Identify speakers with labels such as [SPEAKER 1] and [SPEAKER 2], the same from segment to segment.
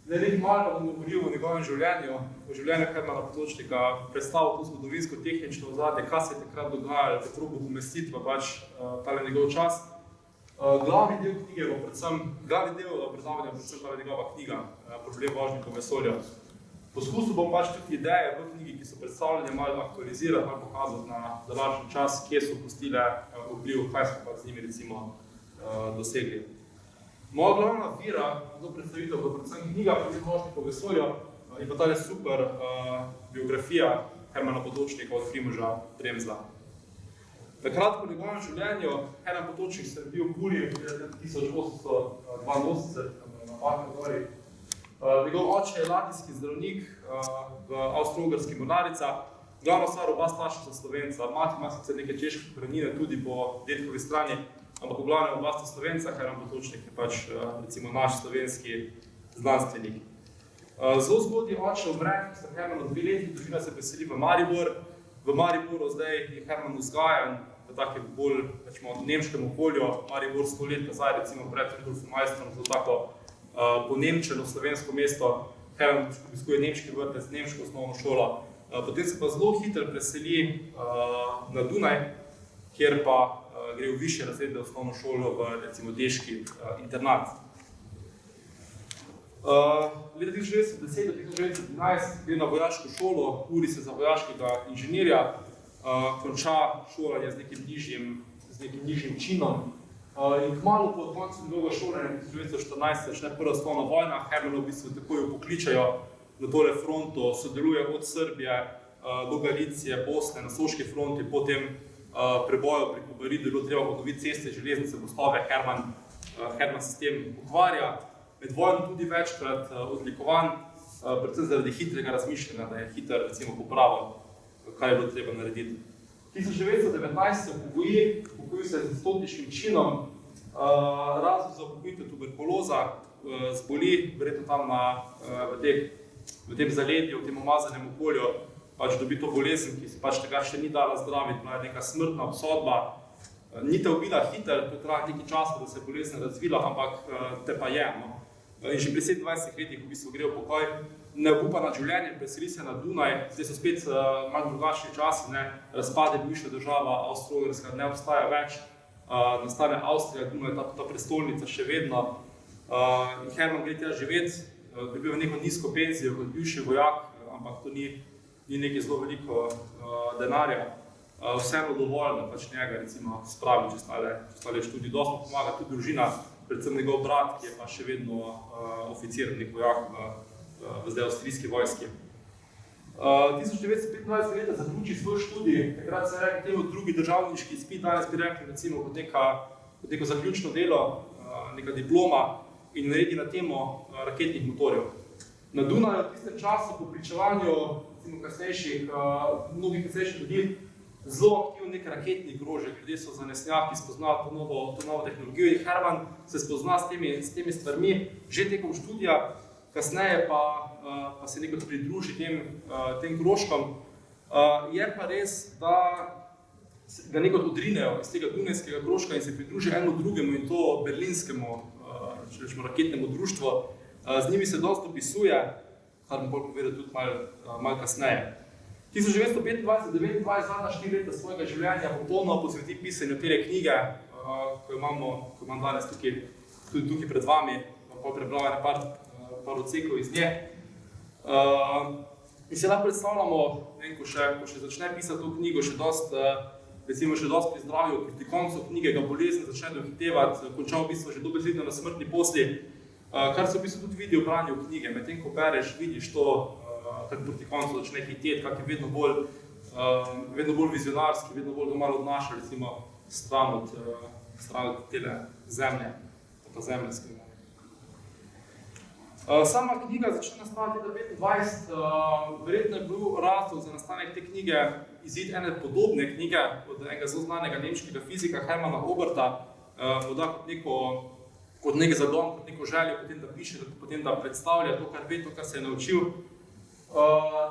[SPEAKER 1] Nekaj malo bom govoril o njegovem življenju, o življenju Hermana Potočnika, predstavil to zgodovinsko-tehnično ozadje, kaj se je takrat dogajalo, te probo umestiti v tale njegov čas. Glavni del knjige bo predvsem, glavni del predavanja bo predvsem tale njegova knjiga, Problem vožnje po vesolju. Poskusil bom tudi ideje v knjigi, ki so predstavljene, malo aktualizirati, malo pokazati na današnji čas, kje so pustile vpliv, kaj smo z njimi recimo dosegli. Moja glavna vira za predstavitev bo predvsem knjiga Problem vožnje po vesolju in pa tale super biografija Hermana Potočnika od Primoža Premzla. Takrat po njegovem življenju Herman Potočnik se je bil v Puli 1882 na Patni gori. Njegov oče je ladijski zdravnik v Avstro-Ugrski mornarica. Glavna stvar, oba starša sta Slovenca. Mati ima sicer neke češke korenine tudi po dedkovi strani, ampak v glavnem oba sta Slovenca, Herman Potočnik je pač recimo naš slovenski znanstvenik. Zelo zgodaj oče umre, ko sta Hermanu 2 leti, družina se preseli v Maribor. V Mariboru zdaj je Herman vzgajan v takem bolj nemškem okolju. Maribor 100 let nazaj, recimo pred Rudolfom Majstrom, zelo tako ponemčeno slovensko mesto. Herman obiskuje nemški vrtec, nemško osnovno šolo. Potem se pa zelo hitro preseli na Dunaj, kjer pa gre v višje razrede osnovno šolo v recimo deški internat. Leta 1910 do 1911 gre na vojaško šolo, uri se za vojaškega inženirja, konča šolanje z nekim nižjim činom. In kmalu po koncu njegovega šolanja 1914 začne prva svetovna vojna. Hermana v bistvu takoj pokličajo na tole fronto, sodeluje od Srbije do Galicije, Bosne, na Soški fronti, potem preboju pri Kobaridu je bilo treba obnoviti ceste, železnice, mostove, Herman se s tem ukvarja. Med vojno tudi večkrat odlikovan, predvsem zaradi hitrega razmišljanja, da je hiter recimo popravil, kaj je bilo treba narediti. 1919 se upokojil se z stotniškim činom, razlog za upokojitev tuberkuloza, zboli, verjetno tam v tem zaledju, v tem umazanem okolju, pač dobi to bolezen, ki se pač tega še ni dala zdraviti, bila je neka smrtna obsodba. Ni te ubila hiter, to traja nekaj časa, da se je bolezen razvila, ampak te pa je. In že pri 27 letih v bistvu gre v pokoj, ne obupa nad življenjem, preseli se na Dunaj, zdaj so spet malo drugačni časi, razpade bivša država, Avstro-Ugrska ne obstaja več, nastane Avstrija, Dunaj je ta prestolnica še vedno. In Herman gre tja živeti, dobiva neko nizko penzijo kot bivši vojak, ampak to ni nekaj zelo veliko denarja. Vseeno dovolj, da pač njega recimo spravi čez tale študij. Dosti pomaga tudi družina, predvsem njegov brat, ki je pa še vedno oficir, nek vojak v zdaj avstrijski vojski. 1925 leta zaključi svoj študij, takrat se reče temu drugi državniški izpit, danes bi rekli recimo kot neko zaključno delo, neka diploma in naredi na temo raketnih motorjev. Na Dunaju v tistem času po pričevanju mnogih kasnejših ljudi zelo aktivno nek raketni krožek, ljudje so zanesnjaki, spoznajo to novo tehnologijo in Herman se spozna s temi stvarmi že tekom študija, kasneje pa se nekaj pridruži tem krožkom. Je pa res, da ga nekaj odrinejo iz tega dunajskega krožka in se pridruži enemu drugemu in to berlinskemu raketnemu društvu. Z njimi se dosti dopisuje, kar bom bolj povedal tudi malo kasneje. 1925-1929 zadnja 4 leta svojega življenja popolno posveti pisanju te knjige, ko imam danes tudi tukaj pred vami, pa prebral par odsekov iz nje. In se lahko predstavljamo, ko še začne pisati to knjigo, še dosti pri zdravju, proti koncu knjige ga bolezen začne dohitevati, končal v bistvu že dobesedno na smrtni posli, kar se v bistvu tudi vidi v branju knjige. Medtem ko bereš, vidiš to, kar proti koncu začne hiteti, kak je vedno bolj vizionarski, vedno bolj malo odnaša, recimo, stran od tele zemlje, pa zemljske. Sama knjiga začne nastaviti leta 1925, verjetno je bil razlog za nastanek te knjige izid ene podobne knjige od enega zelo znanega nemškega fizika Hermana Oberta, morda kot nek zagon, kot neko željo, potem da piše, potem da predstavlja to, kar ve, to, kar se je naučil.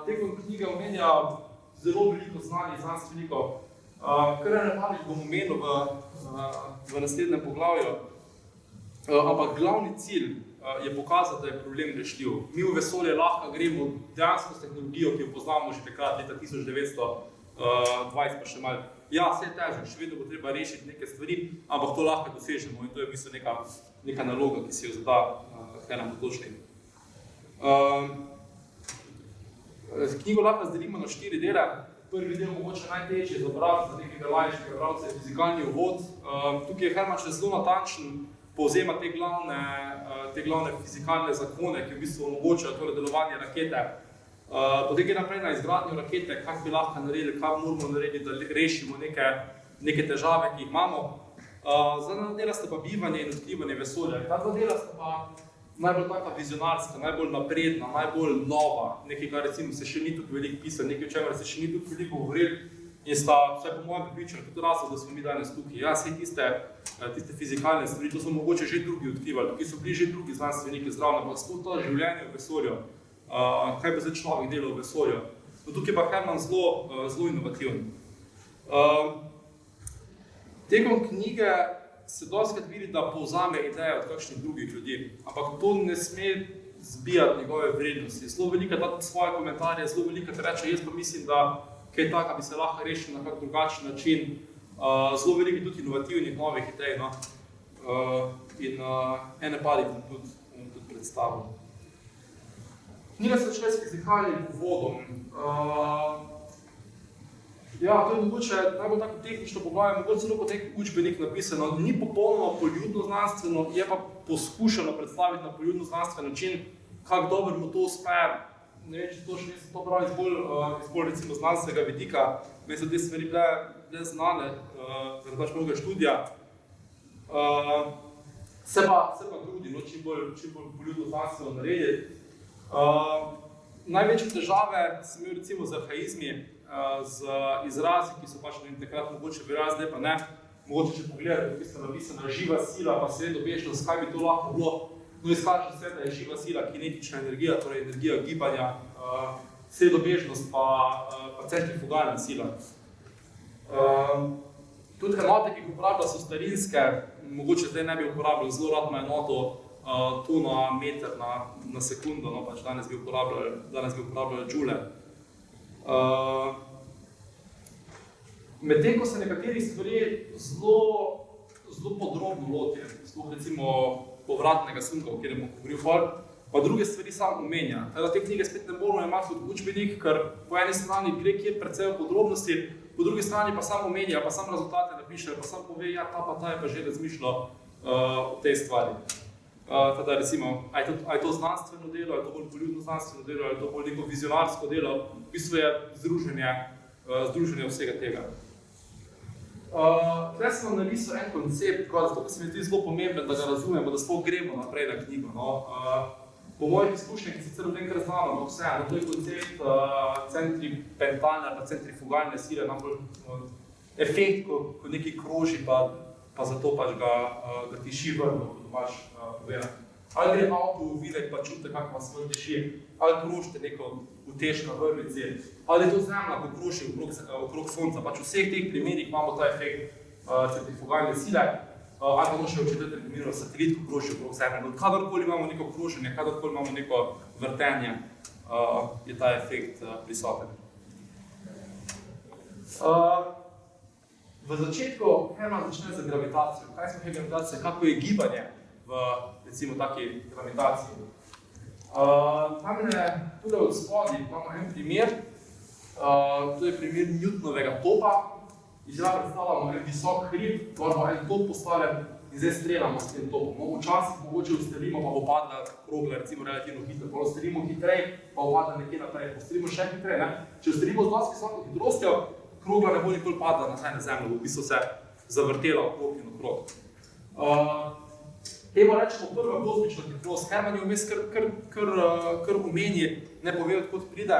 [SPEAKER 1] Tekom knjige omenja zelo veliko znanih znanstvenikov, kar nekaj bom omenil v naslednjem poglavju, ampak glavni cilj je pokazal, da je problem rešljiv. Mi v vesolje lahko gremo dejansko s tehnologijo, ki jo poznamo že takrat, leta 1920 pa še malo. Ja, vse je težko, še vedno bo treba rešiti neke stvari, ampak to lahko dosežemo in to je v bistvu neka naloga, ki si jo zada Hermann Potočnik. Knjigo lahko razdelimo na 4 dele. Prvi del mogoče najtežji za brati, za nekega laičnega bralca je fizikalni uvod. Tukaj je Hermann še zelo natančen, povzema te glavne fizikalne zakone, ki v bistvu omogočajo torej delovanje rakete. Potem gre naprej na izgradnjo rakete, kak bi lahko naredili, kaj moramo narediti, da rešimo neke težave, ki jih imamo. Zadnja dela sta pa bivanje in odkrivanje vesolja. Ta dva dela sta pa najbolj taka vizionarska, najbolj napredna, najbolj nova, nekaj, kar recimo se še ni tukaj veliko pisali, nekaj, o čemer se še ni tukaj veliko govorili in sta, vsaj po mojem prepričanju, kot razlog, da smo mi danes tukaj. Ja, vse tiste fizikalne stvari, to so mogoče že drugi odkrivali, tukaj so bili že drugi znanstveniki zraven, ampak sploh to življenje v vesolju, kaj pa zdaj človek dela v vesolju. No, tukaj pa Hermann zelo inovativen. Tekom knjige se dostikrat vidi, da povzame ideje od kakšnih drugih ljudi, ampak to ne sme zbijati njegove vrednosti. Zelo velika ta svoje komentarje, zelo velika te reče, jaz pa mislim, da kaj taka bi se lahko rešil na kak drugačen način. Zelo veliko tudi inovativnih novih idej, no? In ene parih bom tudi predstavil. Knjiga se začne s fizikalnim uvodom. Ja, to je mogoče najbolj tako tehnično poglavje, mogoče celo kot nek učbenik napisano. Ni popolnoma poljudno znanstveno, je pa poskušano predstaviti na poljudno znanstven način, kako dobro mu to uspe. Ne vem, če to še nisem to pravi iz bolj recimo znanstvenega vidika. Meni so te stvari bile znane, zaradi pač mnoga študija. Se pa trudi, no, čim bolj poljudno znanstveno narediti. Največje težave sem imel recimo z arhaizmi, z izrazi, ki so pač takrat mogoče bili zdaj pa ne. Mogoče, če pogledate, tukaj sta napisana živa sila, pa sredobežnost, kaj bi to lahko bilo. No, izkaže se, da je živa sila kinetična energija, torej energija gibanja, sredobežnost pa centrifugalna sila. Tudi enote, ki jih uporablja, so starinske, mogoče zdaj ne bi uporabljali zelo radno enoto, to na meter na sekundo, no pač danes bi uporabljali džule. Medtem, ko se nekaterih stvari zelo podrobno lotijo, sploh recimo povratnega sunka, o katerem bom govoril pol, pa druge stvari sam omenja. Teda te knjige spet ne moramo imati kot učbenik, ker po eni strani gre kjer precej v podrobnosti, po drugi strani pa sam omenja, pa sam rezultate napiše, pa sam pove, ja, ta je pa že razmišljal o tej stvari. Teda recimo, a je to znanstveno delo, a je to bolj poljudno znanstveno delo, a je to bolj neko vizionarsko delo, v bistvu je združenje vsega tega. Tukaj sem vam narisal en koncept, zato se mi zdi zelo pomemben, da ga razumemo, da sploh gremo naprej na knjigo. No. Po mojih izkušnjah, ki sicer v nekaj znamo, ampak vseeno, to je koncept centripetalne ali centrifugalne sile, najbolj efekt, ko nekaj kroži, pa zato pač ga tiši vrno, kot domač povedano. Ali gre avto v ovinek, pa čutite, kako vas vrn tiši, ali krožite neko utež na vrvici, ali je to zemlja, ko kroži okrog sonca. Pač v vseh teh primerih imamo ta efekt centrifugalne sile, ali pa to še v četrtem primeru satelit, ko kroži okrog zemlje. No, kadarkoli imamo neko kroženje, kadarkoli imamo neko vrtenje, je ta efekt prisoten. V začetku Hermann začne z gravitacijo. Kaj smo gravitacija? Kako je gibanje v, recimo, taki gravitaciji? Tamle, tudi od spodaj imamo en primer. To je primer Newtonovega topa. Izgleda predstavljamo en visok hrib, moramo en top postavljati in zdaj streljamo s tem topom. No, včasih mogoče ustrelimo, pa bo padla krogla, recimo relativno hitro. Pa ustrelimo hitrej, pa bo padla nekje naprej. Ustrelimo še hitrej, ne? Če ustrelimo z dosti visoko hitrostjo, krogla ne bo nikoli padla nazaj na zemljo, v bistvu se zavrtela okrog in okrog. Temu rečemo prva kozmična hitrost. Hermann je vmes kar omeni, ne pove, odkot pride,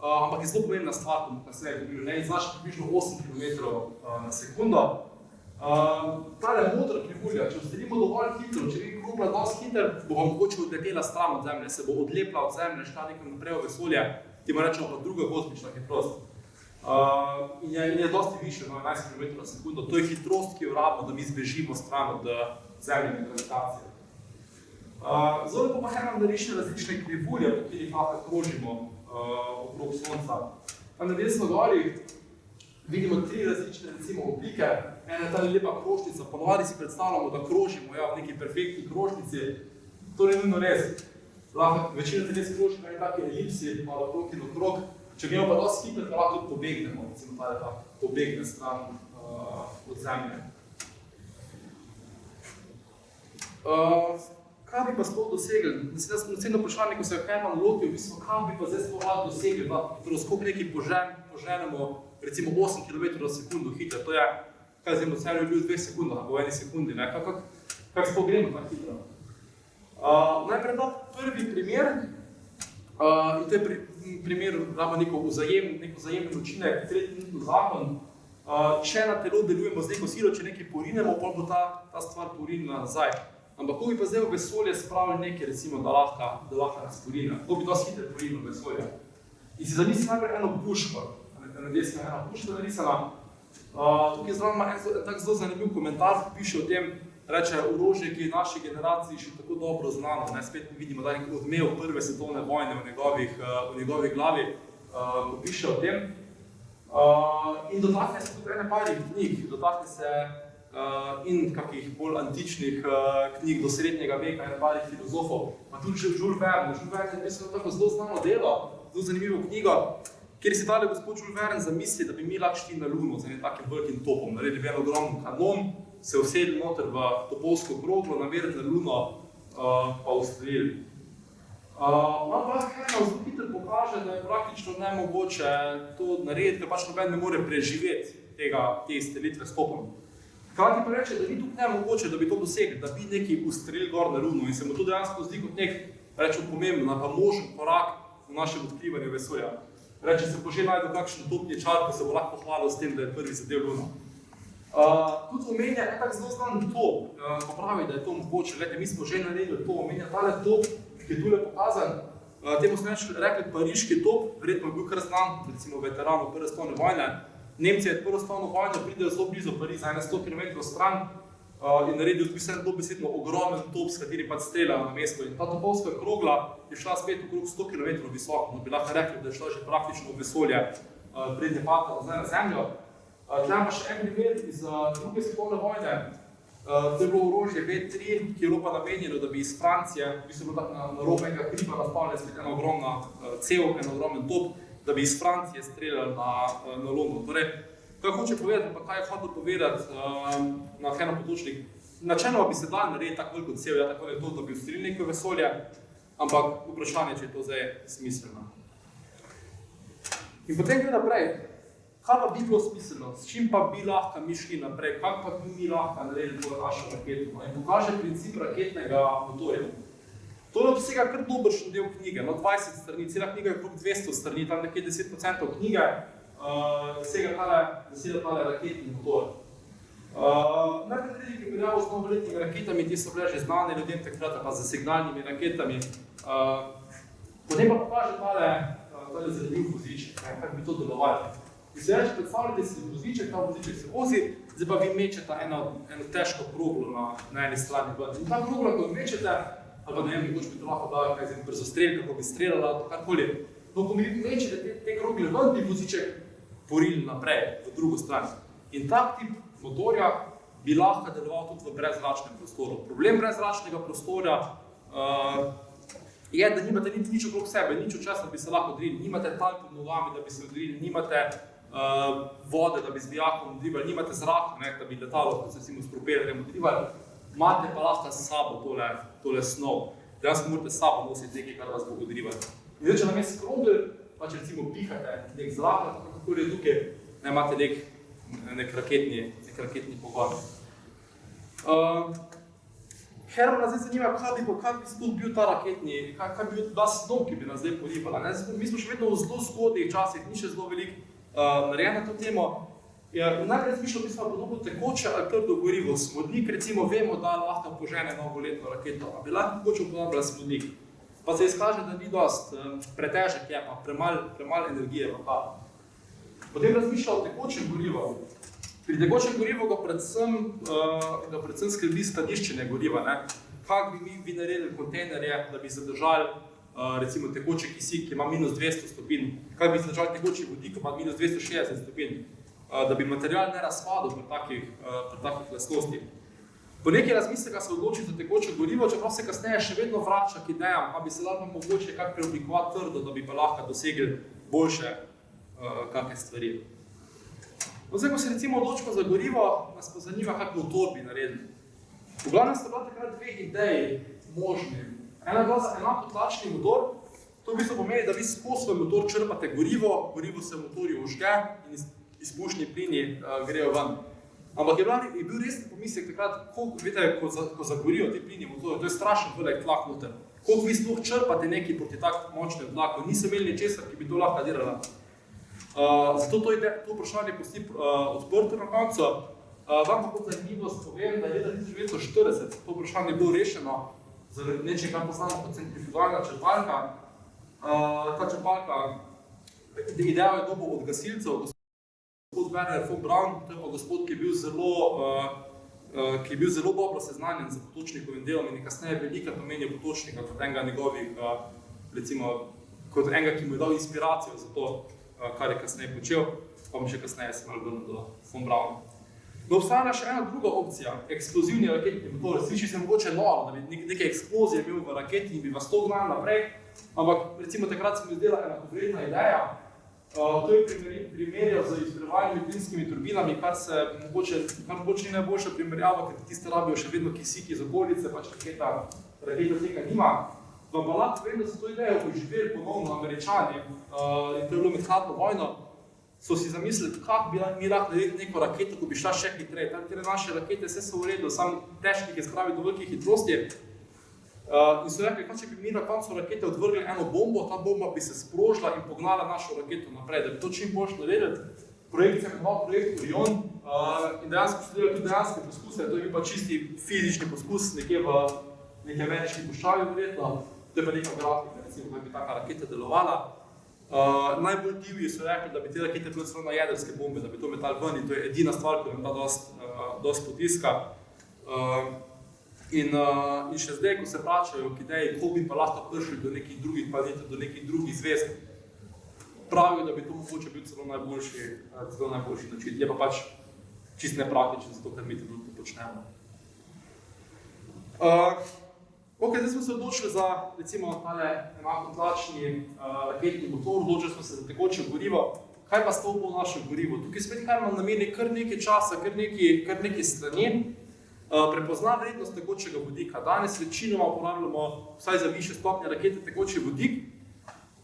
[SPEAKER 1] ampak je zelo pomembna stvar, ko bomo kasneje govorili. Ne, znaša približno 8 km na sekundo. Tale modra krivulja, če ustrelimo dovolj hitro, če je krogla dosti hiter, bo pa mogoče odletela stran od zemlje, se bo odlepla od zemlje, šla nekaj naprej v vesolje, temu rečemo pa druga kozmična hitrost. In je dosti više, 11 km na sekundo. To je hitrost, ki jo rabimo, da mi zbežimo stran od zemljene gravitacije. Zelo lepo pa Hermann nariše različne krivulje, po katerih lahko krožimo okrog Sonca. Na desno gori vidimo 3 različne recimo oblike. Ena je ta lepa krožnica, ponovadi si predstavljamo, da krožimo v neki perfektni krožnici. To ni nujno res. Večina teles kroži na taki elipsi, malo okrog in okrog. Če gremo pa dosti hitro, da lahko tudi pobegnemo, recimo ta je ta pobegne stran od Zemlje. Kaj bi pa sploh dosegli? Naslednje vprašanje, ko se je Hermann lotil, v bistvu, kaj bi pa zdaj sploh lahko dosegli, da skok nekaj poženemo recimo 8 km na sekundo hitro. To je, kaj zdaj, serij je bil v 2 sekundah, ali v 1 sekundi, ne? Kako sploh gremo tako hitro? Najprej ta prvi primer, in to je primer, ramo neko vzajemen učinek, tretji zakon. Če na telo delujemo z neko silo, če nekaj porinemo, potem bo ta stvar porinila nazaj. Ampak ko bi pa zdaj v vesolje spravili nekaj, recimo, da lahko nas porine, ko bi dosti hitro porinilo vesolje. In si zamisli najprej eno puško, na desno je ena puška narisana. Tukaj zraven ima en tak zelo zanimiv komentar, piše o tem, reče orožje, ki je naši generaciji še tako dobro znano. Spet vidimo, da je odmev prve svetovne vojne v njegovi glavi, ko piše o tem. In dotakne se tudi ene parih knjig, dotakne se in kakih bolj antičnih knjig do srednjega veka, ene parih filozofov, pa tudi Jules Verne. Jules Verne je tako zelo znano delo, zelo zanimivo knjigo, kjer si tale gospod Jules Verne zamisli, da bi mi lahko šli na Luno z enim takim velikim topom, naredili bi en ogromen kanon, se usedli noter v topovsko kroglo, namerili na Luno, pa ustrelili. Ampak Hermann zelo hitro pokaže, da je praktično nemogoče to narediti, ker pač noben ne more preživeti te izstrelitve s topom. Hkrati pa reče, da ni tukaj nemogoče, da bi to dosegli, da bi nekaj ustrelili gor na Luno in se mu to dejansko zdi kot nek, rečem, pomemben, pa možen korak v našem odkrivanju vesolja. Reče, se bo že najdel kakšen topni čar, ko se bo lahko pohvalil s tem, da je prvi zadev Luno. Tudi omenja en tak zelo znan top, pa pravi, da je to mogoče. Glede, mi smo že naredili to, omenja tale top, ki je tule pokazan. Temu smo rekli pariški top, verjetno je bil kar znan, recimo veteranov Prve svetovne vojne. Nemci je Prvo svetovno vojno pridejo zelo blizu Pariza, 100 km stran, in naredil dobesedno ogromen top, s katerim pač streljajo na mesto. In ta topovska krogla je šla spet okrog 100 km visoko, no bi lahko rekli, da je šla že praktično v vesolje, prednje padla nazaj na Zemljo. Tle pa še en primer iz Druge svetovne vojne. To je bilo orožje V3, ki je bilo pa namenjeno, da bi iz Francije, v bistvu bilo tako na robu enega hriba nastavljena spet ena ogromna cevka, en ogromen top, da bi iz Francije streljali na London. Torej, kaj hoče povedati, pa kaj je hotel povedati na Hermann Potočnik? Načeloma bi se dal narediti tako veliko cev, tako je to, da bi ustrelili neko vesolje, ampak vprašanje, če je to zdaj smiselno. In potem gre naprej. Kaj pa bi bilo smiselno? S čim pa bi lahko mi šli naprej? Kako pa bi mi lahko naredili to našo raketo? In pokaže princip raketnega motorja. To je obsega kar dobršen del knjige, 20 strani, cela knjiga je okrog 200 strani, tam nekje 10% knjige zaseda tale raketni motor. Najprej naredili primerjavo z novoletnimi raketami, ti so bile že znane ljudem takrat, pa z signalnimi raketami. Potem pa pokaže tale zanimiv voziček, kako bi to delovali. In se reče, predstavljate si voziček, ta voziček se vozi, zdaj pa vi mečete eno težko kroglo na eni strani. In ta krogla, ko mečete, ali pa ne vem, mogoče bi to lahko dala kaj brzo strel, kako bi streljala, to karkoli. No, ko mi mečete te krogle ven, bi voziček porili naprej, v drugo stran. In tak tip motorja bi lahko deloval tudi v brezračnem prostoru. Problem brezračnega prostora je, da nimate nič okrog sebe, nič od časa bi se lahko odrili, nimate tal pod nogami, da bi se odrili, nimate vode, da bi z vijakom odrivali, nimate zraka, da bi letalo, kot se s propelerjem odrivali, imate pa lahko s sabo tole snov. Dejansko morate s sabo nositi nekaj, kar vas bo odrivali. In zdaj, če namesto krogel, pa če recimo pihate nek zrak, kako je tukaj, imate nek raketni pogon. Hermanna zdaj zanima, kaj bi sploh bil ta raketni, kaj bi bil ta snov, ki bi nas zdaj porivala. Mi smo še vedno v zelo zgodnih časih, ni še zelo veliko narejeno to temo. Najprej razmišljal, da smo podobno tekoče ali trdo gorivo. Smodnik, recimo, vemo, da lahko požene novoletno raketo, a bi lahko mogoče uporabljala smodnik. Pa se izkaže, da ni dost pretežek, je pa premalo energije v ta. Potem razmišljal o tekočem gorivu. Pri tekočem gorivu ga predvsem skrbi skladiščenje goriva. kak bi vi naredili kontejnerje, da bi zadržali recimo tekoči kisik, ki ima minus 200 stopinj, kak bi zadržali tekoči vodik, ki ima minus 260 stopinj, da bi material ne razpadel pri takih lastnostih. Po nekaj razmisleka se odloči za tekoče gorivo, čeprav se kasneje še vedno vrača k idejam, pa bi se lahko mogoče kak preoblikovati trdo, da bi pa lahko dosegli boljše kakšne stvari. Zdaj, ko se recimo odločimo za gorivo, nas pa zanima, kak motor bi naredili. V glavnem sta bila takrat dve ideji možni. Ena je bila za enakotlačni motor, to v bistvu pomeni, da vi skozi svoj motor črpate gorivo se v motorju ožge in izpušni plini grejo ven. Ampak je bil res pomislek takrat, ko zagorijo ti plini motorju, to je strašen velik tlak noter. Koliko vi sploh črpate neki proti tak močnem tlaku, niso imeli ničesar, ki bi to lahko delala. Zato to vprašanje pusti odprto na koncu. Vam pa kot zanimivost povem, da je leta 1940 to vprašanje bilo rešeno z nečem, kar poznamo kot centrifugalna črpalka. Ta črpalka, idejo je dobil od gasilcev, gospod Werner von Braun, to je pa gospod, ki je bil zelo dobro seznanjen z Potočnikovim delom in je kasneje velika pomenil Potočnika kot enega njegovih, recimo, kot enega, ki mu je dal inspiracijo za to, kar je kasneje počel, pa bom še kasneje se malo vrnil do von Brauna. No, obstajala še ena druga opcija, eksplozivni raketni motor. Sliši se mogoče noro, da bi neke eksplozije imel v raketi in bi vas to gnali naprej, ampak recimo takrat se mi zdela enakovredna ideja. To je primerjal z izprevajanimi plinskimi turbinami, kar mogoče ni najboljša primerjava, ker tiste rabijo še vedno kisik iz okolice, pač raketa tega nima. Vam pa lahko povem, da so to idejo poživeli ponovno Američani in to je bilo med hladno vojno. So si zamislili, kako bi mi lahko naredili neko raketo, ko bi šla še hitreje. Ker naše rakete vse so v redu, samo težkih je spraviti do velikih hitrosti. In so rekli, če bi mi na koncu rakete odvrgli eno bombo, ta bomba bi se sprožila in pognala našo raketo naprej, da bi to čim boljše naredili. Projekt se je imenoval projekt Orion in dejansko so delali tudi dejanske poskuse. To je bil pa čisti fizični poskus nekje v neki ameriški puščavi verjetno. To je pa neka grafika, recimo, da bi taka raketa delovala. Najbolj divji so rekli, da bi te rakete bile celo na jedrske bombe, da bi to metali ven in to je edina stvar, ki nam da dosti potiska. In še zdaj, ko se vračajo k ideji, koliko bi pa lahko prišli do nekih drugih planetov, do nekih drugih zvezd, pravijo, da bi to mogoče bil celo najboljši način. Je pa pač čist nepraktičen, zato ker mi to počnemo. Zdaj smo se odločili za, recimo, tale enakotlačni raketni motor, odločili smo se za tekoče gorivo. Kaj pa sto bo naše gorivo? Tukaj spet Herman nameni kar nekaj časa, kar nekaj strani, prepozna vrednost tekočega vodika. Danes večinoma uporabljamo vsaj za višje stopnje rakete tekoči vodik,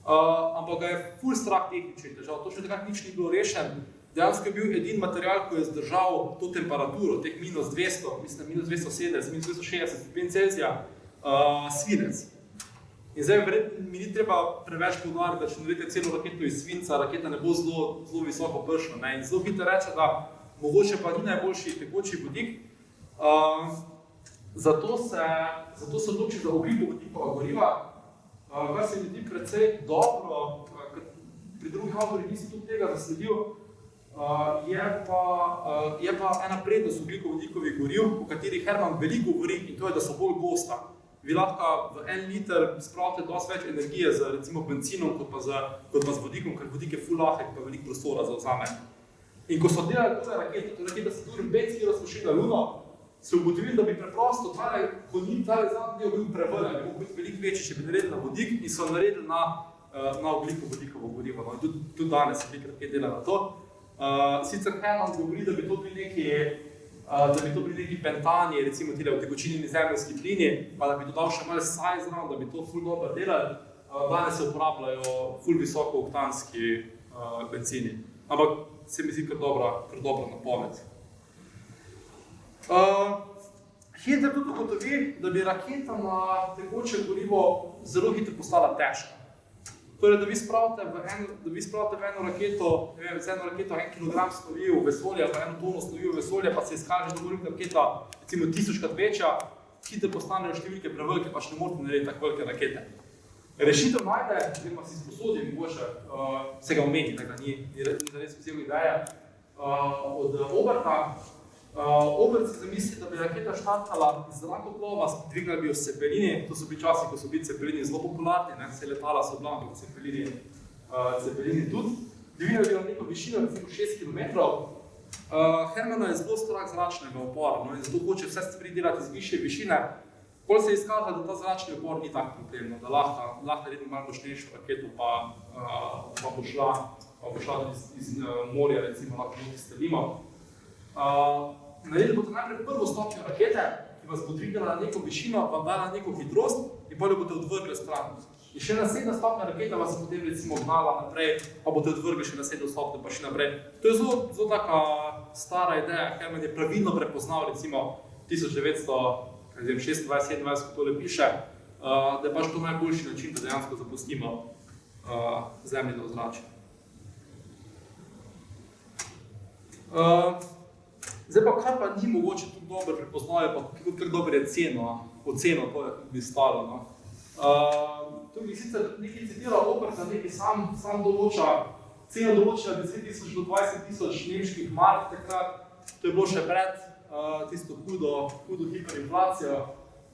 [SPEAKER 1] ampak ga je ful strah tehničnih težav. Točno takrat nič ni bilo rešen. Dejansko je bil edin material, ko je zdržal to temperaturo, teh minus 200, mislim, minus 270, minus 260 stopinj Celzija, svinec. In zdaj mi ni treba preveč poudariti, da če naredite celo raketo iz svinca, raketa ne bo zelo visoko pršla. In zelo hitro reče, da mogoče pa ni najboljši tekoči vodik. Zato se odloči za ogljikovodikova goriva, kar se mi zdi precej dobro, pri drugih avtorjih nisem tudi tega zasledil, je pa ena prednost ogljikovodikovi goriv, o katerih Herman veliko govori, in to je, da so bolj gosta. Vi lahko v 1 liter spravite dosti več energije z recimo benzinom, kot pa z vodikom, ker vodik je ful lahek, pa veliko prostora zavzame. In ko so delali tole rakete, to raketa se tudi Benz razpošli na Luno, so ugotovili, da bi preprosto tale zadnji del bil prevrnjen, bi mogel biti veliko večji, če bi naredili na vodik in so naredili na ogljikovodikovo gorivo. Tudi danes se veliko rakete dela na to. Sicer Herman govori, da bi to bili neki pentani, recimo tile utekočinjeni zemeljski plini, pa da bi dodal še malo saj zraven, da bi to ful dobro delali. Danes se uporabljajo ful visokooktanski benzini. Ampak se mi zdi kar dobra napoved. Hitler tudi ugotovi, da bi raketa na tekoče gorivo zelo hitro postala težka. Torej, da vi spravite v eno raketo, z eno raketo 1 kilogram snovi v vesolje, pa 1 tono snovi v vesolje, pa se izkaže, da bo raketa recimo 1000-krat večja, hitro postanejo številke prevelike, pa še ne morate narediti tako velike rakete. Rešitev najde, oziroma si sposodi, mogoče se ga omeni, da ni zares vzeli ideje od Oberta. Obrc si zamisli, da bi raketa štartala iz zrakoplova, dvignali bi jo s cepelini, to so bili časi, ko so bili cepelini zelo popularni, vse letala so bila, ampak cepelini tudi. Dvignali bi jo na neko višino, recimo 6 km. Hermana je zelo strah zračnega upora, no, in zato hoče vse stvari delati z višje višine. Potem se je izkazalo, da ta zračni upor ni tako problemno, da lahko naredimo malo močnejšo raketo, pa bo šla iz morja, recimo, lahko nekaj stelimo. Naredili boste najprej prvo stopnjo rakete, ki vas bo dvignila na neko višino, vam dala neko hitrost in potem boste odvrgli stran. In še naslednja stopnja raketa vas potem recimo gnala naprej, pa boste odvrgli še naslednjo stopnjo, pa še naprej. To je zelo taka stara ideja. Herman je pravilno prepoznal recimo 1926-27, ko tole piše, da je pač to najboljši način, da dejansko zapustimo zemljino ozračje. Zdaj pa, kar pa ni mogoče tudi dobro prepoznajo, pa kar dobro je oceno to je tudi stalo. No. Tu bi sicer nekaj citiral Oberta, nekaj sam določa, cena določila 10.000 do 20.000 nemških mark takrat, to je bilo še pred tisto hudo hiperinflacijo.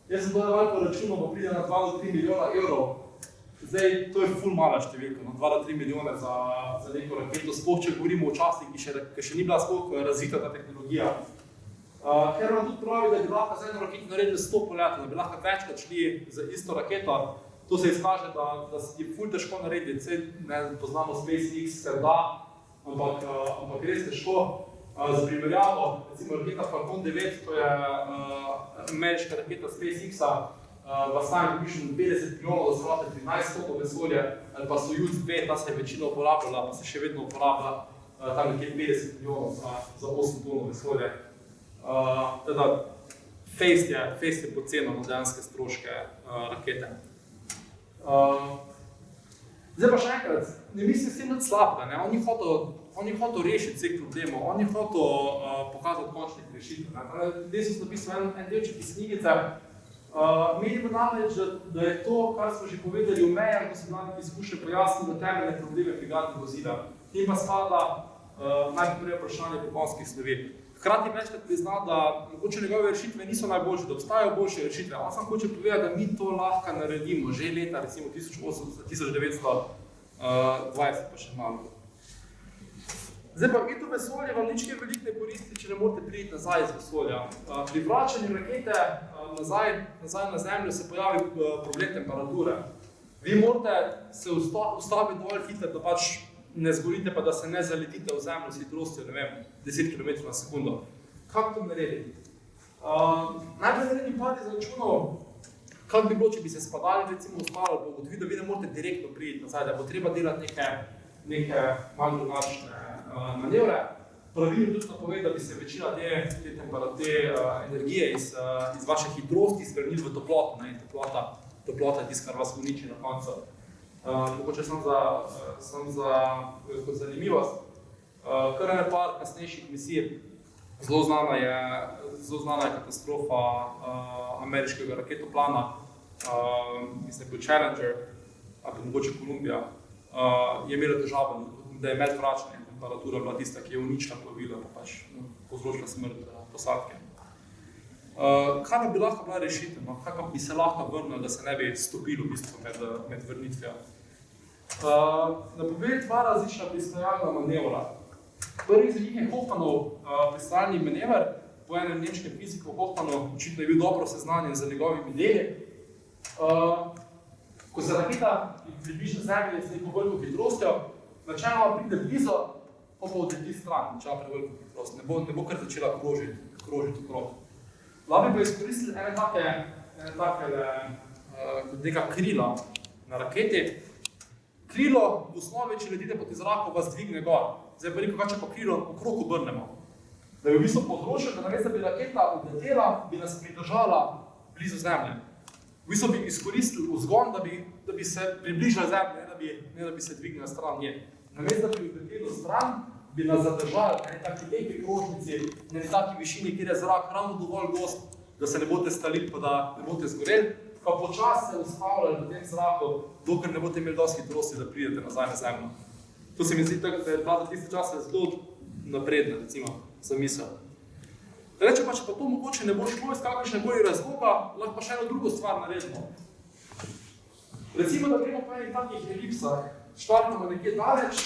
[SPEAKER 1] Jaz sem malo poračunal, pa pride na 2 do 3 milijona evrov. Zdaj, to je ful mala številka, no, 2 do 3 milijone za neko raketo, sploh če govorimo o časih, ki še ni bila sploh razvita ta tehnologija. Herman tudi pravi, da bi lahko z eno raketo naredili 100 poletov, da bi lahko večkrat šli z isto raketo. To se izkaže, da je ful težko narediti, saj ne poznamo SpaceX, se da, ampak res težko. Za primerjavo, recimo raketa Falcon 9, to je ameriška raketa SpaceX-a, v stane približno 50 milijonov, da so vrate 13 stopov vesolje, ali pa Sojuz 2, ta se je večino uporabljala, pa se še vedno uporablja tam nekje 50 milijonov za 8 tonov vesolje. Teda, fejst je pocenil na dejanske stroške rakete. Zdaj pa še enkrat, ne mislim s tem nič slabega, on je hotel rešiti vseh problemov, on je hotel pokazati končnih rešitev. Zdaj so napisali en delček iz knjigice. Menimo namreč, da je to, kar smo že povedali v mejah, ko so bila nekaj izkušnje pojasnilo temeljne probleme prigradnih vozila. Tem pa spada najprej vprašanje pogonskih snovi. Hkrati večkrat prizna, da mogoče njegove rešitve niso najboljše, da obstajajo boljše rešitve. On sam hoče povedati, da mi to lahko naredimo že leta, recimo 1920 pa še malo. Zdaj pa, iti v vesolje vam nič kaj veliko ne koristi, če ne morate priti nazaj iz vesolja. Pri vračanju rakete nazaj na Zemljo se pojavi problem temperature. Vi morate se ustaviti dovolj hitro, da pač ne zgorite, pa da se ne zaletite v Zemljo s hitrostjo, ne vem, 10 km na sekundo. Kako to narediti? Najprej naredim par izračunov, kako bi bilo, če bi se spadali, recimo ostalo, bo ugotoviti, da vi ne morate direktno priti nazaj, da bo treba delati neke malo drugačne manevre. Pravilno tudi napove, da bi se večina te energije iz vaše hitrosti spremenili v toploto. Toplota je tisto, kar vas uniči na koncu. Mogoče samo za zanimivost. Kar je par kasnejših misij. Zelo znana je katastrofa ameriškega raketoplana, mislim, kot Challenger, ali mogoče Columbia, je imela težavo, da je medvračanje temperatura bila tista, ki je uničila plovilo, pa pač povzročila smrt posadke. Kaj bi lahko bila rešitev? Kaj pa bi se lahko vrnilo, da se ne bi stopilo v bistvu med vrnitvijo? Napovedi dva različna pristajalna manevra. Prvi iz njih je Hoffmanov pristajalni manever, po enem nemškem fiziku Hoffmanov, očitno je bil dobro seznanjen z njegovimi deli. Ko se raketa približa Zemlji z neko veliko hitrostjo, načeloma pride blizu, pa odleti stran, načela preveliko hitrost. Ne bo kar začela krožiti okrog. Lahko bi izkoristili kot neka krila na raketi. Krilo v osnovi, če letite proti zraku, vas dvigne gor. Zdaj pa rekel, če pa krilo okrog obrnemo. Da bi v bistvu povzročili, da namesto da bi raketa odletela, bi nas pridržala blizu Zemlje. V bistvu bi izkoristili vzgon, da bi se približali Zemlji, ne da bi se dvignila stran nje. Namesto da bi odletelo stran, bi nas zadržali na taki lepi krožnici, na taki višini, kjer je zrak ravno dovolj gost, da se ne boste stalili, pa da ne boste zgoreli, pa počas se ustavljali v tem zraku, dokler ne boste imeli dosti hitrosti, da pridete nazaj na Zemljo. To se mi zdi, da je bila za tiste čase zelo napredna, recimo, zamisel. Da reče pa, če pa to mogoče ne bo šlo iz kakršnegoli razloga, lahko pa še eno drugo stvar naredimo. Recimo, da gremo po enih takih elipsah, štartamo nekje daleč,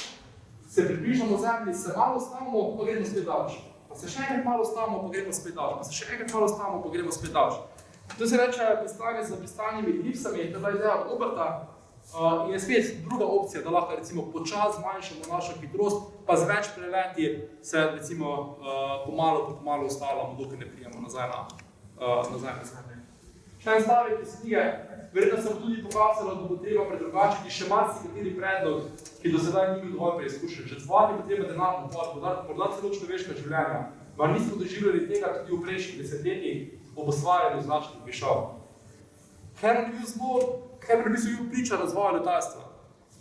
[SPEAKER 1] se približamo Zemlji, se malo stavimo, pa gremo spet daleč. Pa se še enkrat malo stavimo, pa gremo spet daleč. Pa se še enkrat malo stavimo, pa gremo spet daleč. To se reče pristanje z pristalnimi elipsami, to je ideja od Oberta. In je spet druga opcija, da lahko recimo počas zmanjšamo našo hitrost, pa z več preleti se recimo pomalo ustavljamo, dokaj ne prijemo nazaj na Zemlji. Še en stavek iz knjige. Verjetno se bo tudi pokazalo, da bo treba predrugačiti še marsikateri predlog, ki do sedaj ni bil dovolj preizkušen. Že zvati bo treba denar morda celo človeška življenja. Mar nismo doživljali tega tudi v prejšnjih desetletjih ob osvajanju zračnih višav. Herman je bil priča razvoja letalstva.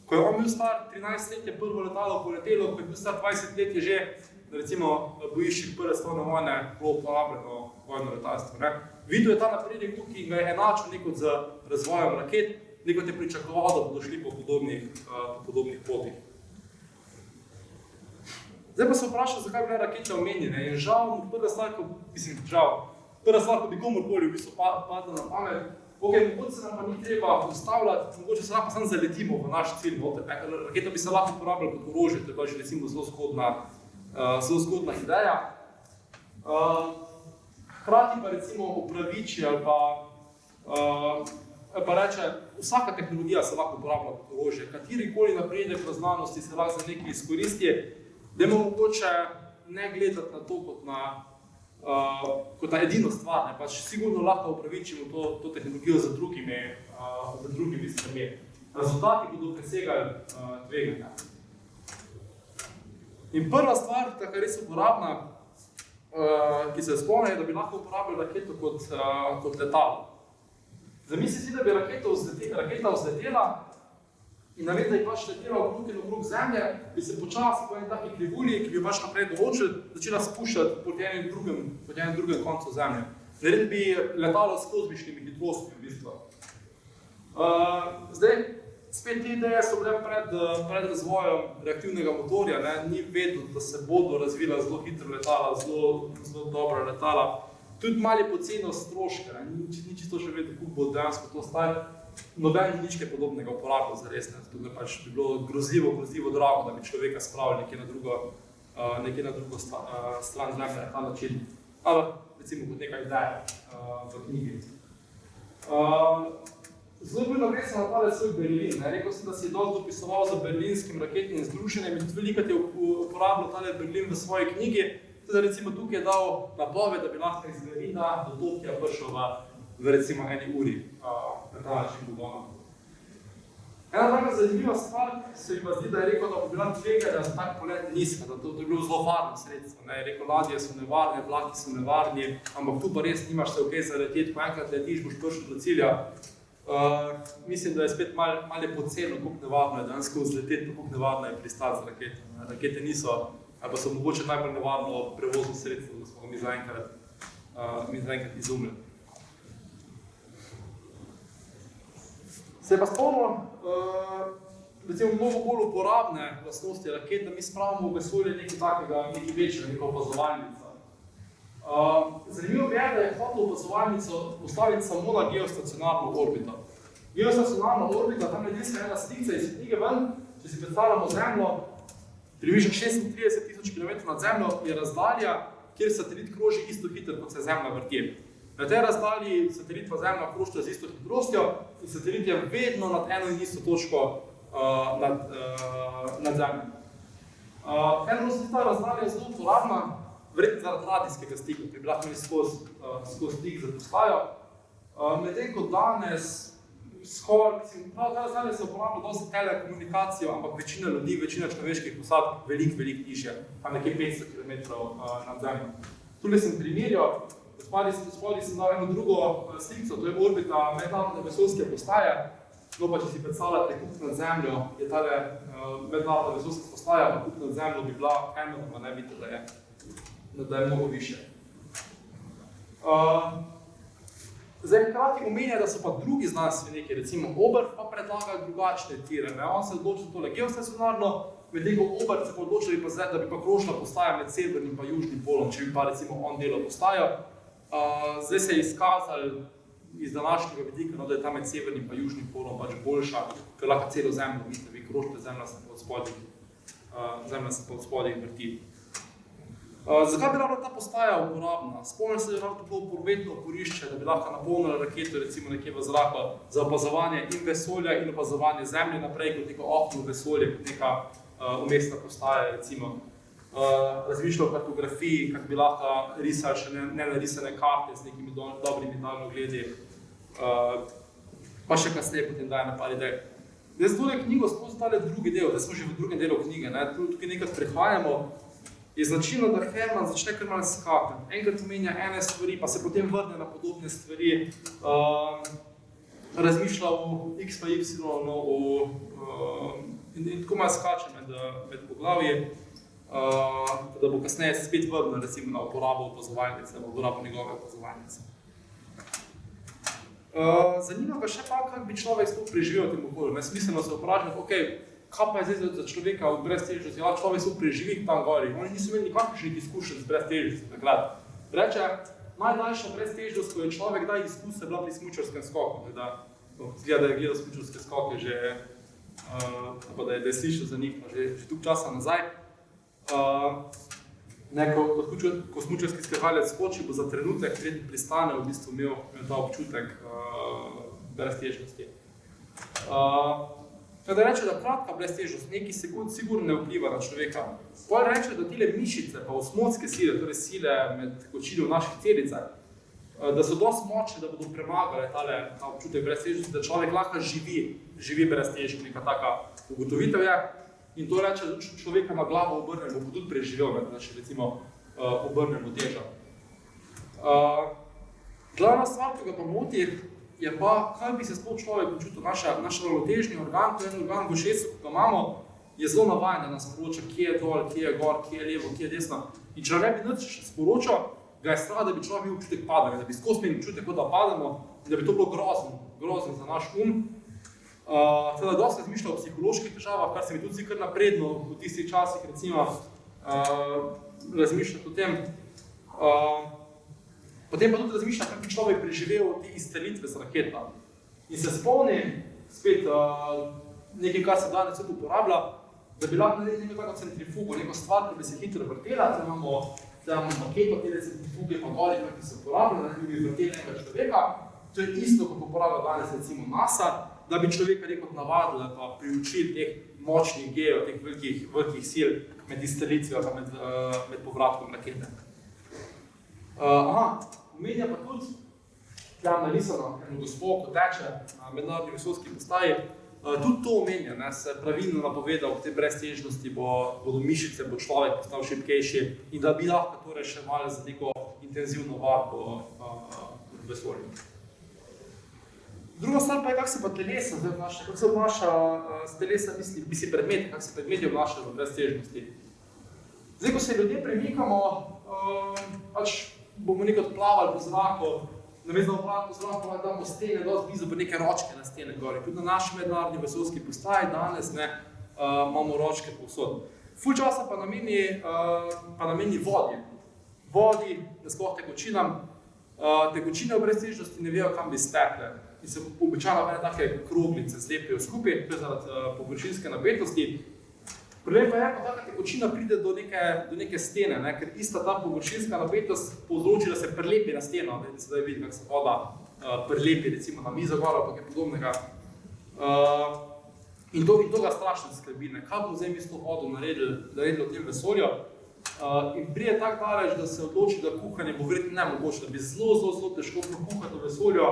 [SPEAKER 1] Ko je on bil star 13 let, je prvo letalo poletelo, ko je bil star 20 let, je že recimo bojiščih prve svetovne vojne bilo uporabljeno vojno letalstvo. Videl je ta napredek tukaj in ga je enačil nekot z razvojem raket, nekot je pričakoval, da bodo šli po podobnih potih. Zdaj pa se vprašal, zakaj bile rakete omenjene in žal, prva stvar, ko bi komorkoli v bistvu padla na pamet, mogoče se nam pa ni treba ustavljati, mogoče se lahko samo zaletimo v naš cilj. Raketa bi se lahko uporabljala kot orožje, to je bila že recimo zelo zgodna ideja. Hkrati pa recimo upraviči ali pa reče, vsaka tehnologija se lahko uporablja kot orožje, katerikoli napredek v znanosti se lahko za nekaj izkoristi, dajmo mogoče ne gledati na to kot na edino stvar, pač sigurno lahko upravičimo to tehnologijo za drugimi stvarmi. Rezultati bodo presegali tveganja. In prva stvar, ta kar res uporabna, ki se spomni, da bi lahko uporabljali raketo kot letalo. Zamisli si, da bi raketa vzletela in nared, da je pač letela okrog Zemlje, bi se počasi po eni taki krivulji, ki bi pač naprej določili, začela spuščati proti enem drugem koncu Zemlje. Nared bi letalo s kozmičnimi hitrostmi v bistvu. Zdaj, spet te ideje so bile pred razvojem reaktivnega motorja, ni vedno, da se bodo razvila zelo hitro letala, zelo dobra letala. Tudi malo je poceno stroške, ni čisto še vedno, kako bo dejansko to stalo. Noben nič kaj podobnega uporabljal zares, zato bi bilo grozljivo drago, da bi človeka spravili nekje na drugo stran Zemlje na ta način. Ali recimo kot neka ideja v knjigi. Zelo bil navesen na tale svoj Berlin. Rekel sem, da si je dosti dopisoval za berlinskim raketnim združenjem in tudi velikrat je uporabljal tale Berlin v svoji knjigi. Tudi recimo tukaj je dal napoved, da bi lahko iz Berlina do Tokija prišel v recimo 1 uri na ta način pogona. Ena taka zanimiva stvar se mi pa zdi, da je rekel, da bi bila tveganja za tak polet nizka, da to je bilo zelo varno sredstvo. Je rekel, ladje so nevarne, vlaki so nevarni, ampak tu pa res nimaš se okej zaleteti, ko enkrat letiš, boš prišel do cilja. Mislim, da je spet malo poceno, koliko nevarno je dejansko vzleteti, koliko nevarno je pristati z rakete. Rakete niso, ali pa so mogoče najbolj nevarno prevozno sredstvo, da smo ga mi zaenkrat izumili. Se je pa spomnil, recimo mnogo bolj uporabne lastnosti raket, da mi spravimo v vesolje nekaj večjega, neko opazovalnico. Zanimivo je, da je hotel opazovalnico postaviti samo na geostacionarno orbito. Geostacionarna orbita, tam je ena slikca iz knjige ven, če si predstavljamo Zemljo, približno 36.000 km nad Zemljo je razdalja, kjer satelit kroži isto hitro, kot se Zemlja vrti. Na tej razdalji satelit pa Zemlja krožita z isto hitrostjo in satelit je vedno nad eno in isto točko nad Zemljo. Eno se ta razdalja je zelo uporabna, verjetno zaradi radijskega stika, ki bi lahko imeli skozi stik za postajo. Medtem ko danes ta razdalja se uporablja dosti telekomunikacijo, ampak večina človeških posadk veliko nižje, tam nekje 500 km nad Zemljo. Tukaj sem primerjal, spodaj sem dal eno drugo slikco, to je orbita mednarodne vesoljske postaje. No pa, če si predstavljate kup nad Zemljo, je tale mednarodna vesoljska postaja, pa kup nad Zemljo bi bila eno, pa ne vidite, da je mnogo više. Zdaj, hkrati omenja, da so pa drugi znanstveniki, recimo Oberth, pa predlagajo drugačne tire. On se odločil tole geostacionarno medtem ko Obert se pa odločil, da bi pa krožila postaja med severnim in južnim polom, če bi pa recimo on delal postajo. Zdaj se je izkazalo iz današnjega vidika, da je ta med severnim in južnim polom pač boljša, ker lahko celo zemljo, mislim, vi krožite, zemlja se pa od spodaj vrti. Zakaj bi lahko ta postaja uporabna? Spomnim se, da je lahko to prometno oporišče, da bi lahko napolnila raketo recimo nekje v zraku za opazovanje in vesolja in opazovanje zemlje naprej kot neko okno v vesolje, kot neka umestna postaja recimo. Razmišljal o kartografiji, kako bi lahko risali še nenarisane karte z nekimi dobrimi daljnogledi, pa še kasneje potem daje napad idej. Zdaj za tole knjigo smo zdaj drugi del, zdaj smo že v drugem delu knjige, tukaj nekaj prehajamo, je značilno, da Herman začne kar malo skakati. Enkrat omenja ene stvari, pa se potem vrne na podobne stvari, razmišlja o X pa Y, in tako malo skače med poglavji, da bo kasneje se spet vrnil recimo na uporabo opazovalnice, na uporabo njegove opazovalnice. Zanima ga še pa, kako bi človek sploh preživel v tem okolju. Smiselno se vprašati, ok, kaj pa je zdaj za človeka v breztežnosti? Ja, človek sploh preživi tam gori. Oni niso imeli nikakršnih izkušenj z breztežnosti takrat. Reče, najdaljša breztežnost, ko je človek daj izkus, je bila pri smučarskem skoku. Zgleda, da je gledal smučarske skoke že, pa da je slišal za njih, pa že tuk časa nazaj. Ko smučarski skakalec skoči, bo za trenutek, preden pristane, v bistvu imel ta občutek breztežnosti. Kada reče, da kratka breztežnost nekaj sekund sigurno ne vpliva na človeka. Potem reče, da tile mišice, pa osmotske sile, torej sile med tekočino v naših celicah, da so dosti močne, da bodo premagale ta občutek breztežnosti, da človek lahko živi breztežko, neka taka ugotovitev je. In to reče, da človeka na glavo obrnemo, bo tudi preživel, da še recimo obrnemo težo. Glavna stvar, ki ga pa moti, je pa, kaj bi se sploh človek počutil. Naš ravnotežni organ, to je en organ v ušesu, ko ga imamo, je zelo navajen, da nas sporoča, kje je dol, kje je gor, kje je levo, kje je desno. In če ne bi nič sporočal, ga je strah, da bi človek imel občutek padanja, da bi skozi imeli občutek, kot da pademo, in da bi to bilo grozno za naš Teda dosti razmišlja o psiholoških težavah, kar se mi tudi zdi kar napredno v tistih časih, recimo, razmišljati o tem. Potem pa tudi razmišlja, kako bi človek preživel te izstrelitve z raketa. In se spomni spet nekaj, kar se danes tudi uporablja, da bi lahko naredili neko tako centrifugo, neko stvar, ki bi se hitro vrtela, da imamo raketo, te centrifuge pa gori, ki se uporablja, da bi vrteli nekaj človeka. To je isto, kot uporablja danes recimo NASA, da bi človeka nekot navadili pa priučili teh močnih gejev, teh velikih sil med izstrelitvijo pa med povratkom rakete. Omenja pa tudi, tam narisano, eno gospo, ko teče na mednarodni vesoljski postaji, tudi to omenja, se pravilno napovedal, v tej breztežnosti bodo mišice, bo človek postal šibkejši in da bi lahko to reševali za neko intenzivno vadbo v vesolju. Druga stvar pa je, kako se pa telesa zdaj obnaša, kako se obnaša z telesa, misli predmeti, kako se predmeti obnašajo v breztežnosti. Zdaj, ko se ljudje premikamo, pač bomo nekaj odplavali po zraku, namesto da odplavali po zraku, damo stene dosti blizu, pa neke ročke na stene gori. Tudi na naši mednarodni vesoljski postaji danes imamo ročke povsod. Ful časa pa nameni vodi. Vodi, da sploh tekočinam. Tekočine v breztežnosti ne vejo, kam bi stekle. In se običajno ene take kroglice zlepijo skupaj, to je zaradi površinske napetosti. Problem pa je, ko taka tekočina pride do neke stene, ker ista ta površinska napetost povzroči, da se prelepi na steno. Sedaj vidim, kako se voda prelepi recimo na mizo gor ali kaj podobnega. In to ga strašno skrbi. Kaj bomo zdaj mi s to vodo naredili v tem vesolju? In prije tak daleč, da se odloči, da kuhanje bo verjetno nemogoče, da bi zelo težko kuhati v vesolju.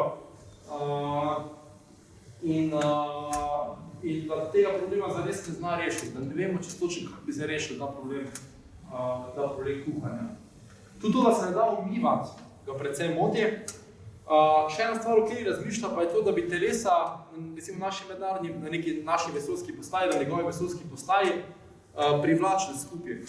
[SPEAKER 1] In da tega problema zares ne zna rešiti, da ne vemo čisto točno, kako bi se rešili ta problem kuhanja. Tudi to, da se ne da umivati, ga predvsem moti. Še ena stvar, o kateri razmišlja, pa je to, da bi telesa, recimo na neki naši vesoljski postaji, na njegovi vesoljski postaji, privlačili skupaj.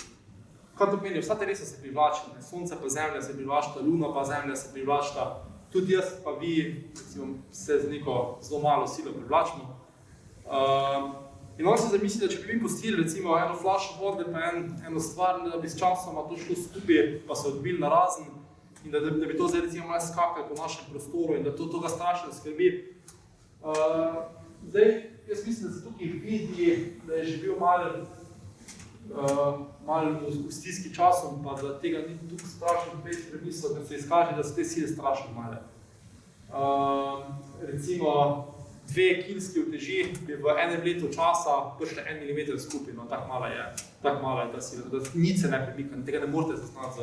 [SPEAKER 1] Kaj to pomeni? Vsa telesa se privlačila, Sonce pa Zemlja se privlačila, Luna pa Zemlja se privlačila, tudi jaz pa vi, recimo, se z neko zelo malo silo privlačimo. In on si zamisli, da če bi mi pustili recimo eno flašo vode pa eno stvar, da bi s časoma to šlo skupaj, pa se odbili na razen in da bi to zdaj recimo malo skakali po našem prostoru in da to ga strašno skrbi. Zdaj, jaz mislim, da se tukaj vidi, da je že bil malo v stiski časom, pa da tega ni tukaj strašno pet premislil, da se izkaže, da so te sile strašno male. Recimo, 2 kilski uteži bi v enem letu časa prišle 1 mm skupaj, no tako mala je ta sila, da nič se ne premika, tega ne morate zaznati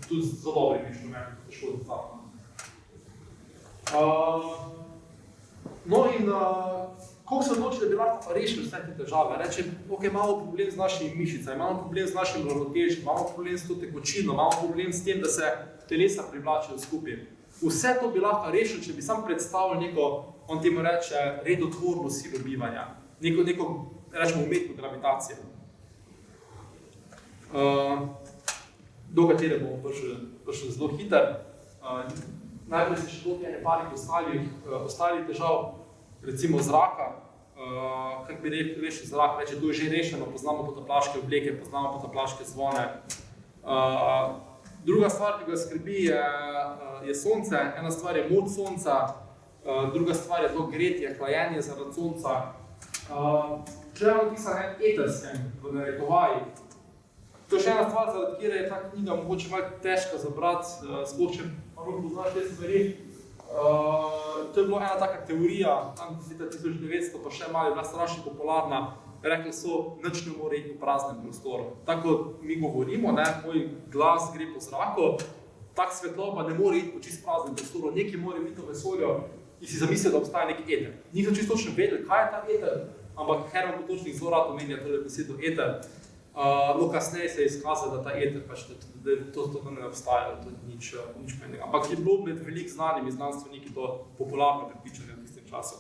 [SPEAKER 1] tudi z zelo dobrimi inštrumenti, da šlo zaznati. No in koliko se odloči, da bi lahko rešili vse te težave? Reče, ok, imamo problem z našimi mišicami, imamo problem z našim ravnotežjem, imamo problem s to tekočino, imamo problem s tem, da se telesa privlačijo skupaj. Vse to bi lahko rešil, če bi sam predstavil neko, on temu reče, redotvorno silo bivanja, neko rečemo, umetno gravitacijo, do katere bomo prišli zelo hiter. Najprej se še dobi ene parih ostalih težav, recimo zraka, kako bi rešil zrak, reče, to je že rešeno, poznamo potapljaške obleke, poznamo potapljaške zvone. Druga stvar, ki ga skrbi, je sonce, ena stvar je moč sonca, druga stvar je to gretje, hlajenje zaradi sonca. Če je napisan en eterskem v narekovaji, to je še ena stvar, zaradi kjer je ta knjiga mogoče malo težka zabrati, sploh če malo poznaš te stvari. To je bila ena taka teorija, tam leta 1900 pa še malo je bila strašno popularna, rekli so, nič ne more iti v praznem prostoru. Tako mi govorimo, moj glas gre po zraku, tak svetloba ne more iti po čist praznem prostoru, nekaj mora biti v vesolju in si zamislijo, da obstaja nek eter. Niso čisto točno vedeli, kaj je ta eter, ampak Hermann Potočnik zelo rad omenja tole besedo eter. No, kasneje se je izkazalo, da ta eter, da to ne obstaja, to je nič pomenega. Ampak je bilo med veliko znanimi znanstveniki to popularno prepričanje v tistem času.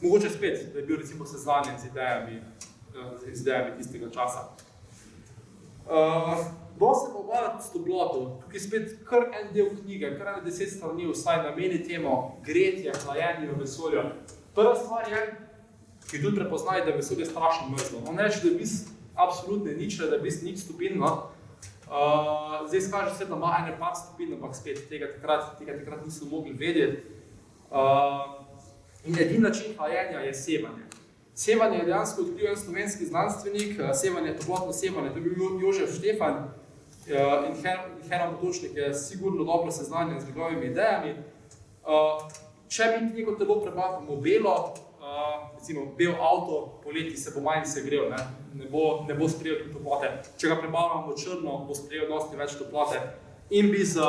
[SPEAKER 1] Mogoče spet, da je bil recimo seznanjen z idejami tistega časa. Bo se pobavljati s toploto, tukaj spet kar en del knjige, kar 10 strani vsaj nameni temo gretje, hlajenje v vesolju. Prva stvar je, ki tudi prepoznajo, da je vesolje strašno mrzlo. On reče, da je bis absolutne ničle, da je bis nič stopinj. Zdaj skaže se, da ima ene par stopinj, ampak spet tega takrat niso mogli vedeti. In edini način hlajenja je sevanje. Sevanje je dejansko odkril en slovenski znanstvenik, toplotno sevanje, to je bil Jožef Štefan in Hermann Potočnik je sigurno dobro seznanjen z njegovimi idejami. Če mi neko telo prebavimo belo, recimo bel avto, poleti se bo manj segrel, ne bo sprejel toplote. Če ga prebavljamo črno, bo sprejel dosti več toplote. In bi z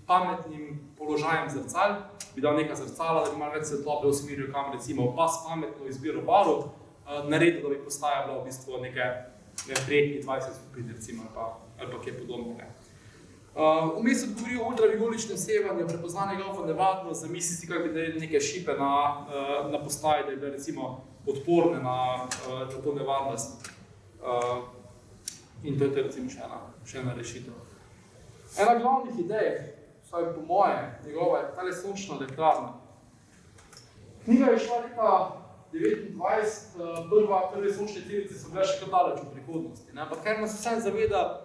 [SPEAKER 1] pametnim položajem zrcal, bi dal neka zrcala, da bi malo več svetlobe usmeril, kam recimo pa s pametno izbiro barv, naredil, da bi postaja bila v bistvu neke prijetni 20 stopinj recimo ali pa kaj podobnega. Vmes odgovori o ultravijoličnem sevanju, prepozna njegovo nevarnost, zamisli si, kako bi dali neke šipe na postaji, da je bile recimo odporne na to nevarnost. In to je recimo še ena rešitev. Ena glavnih idej, vsaj po moje, njegova je tale sončna elektrarna. Knjiga je šla leta 1929, prve sončne celice so bile še kar daleč v prihodnosti. Ampak ker nas vsem zaveda,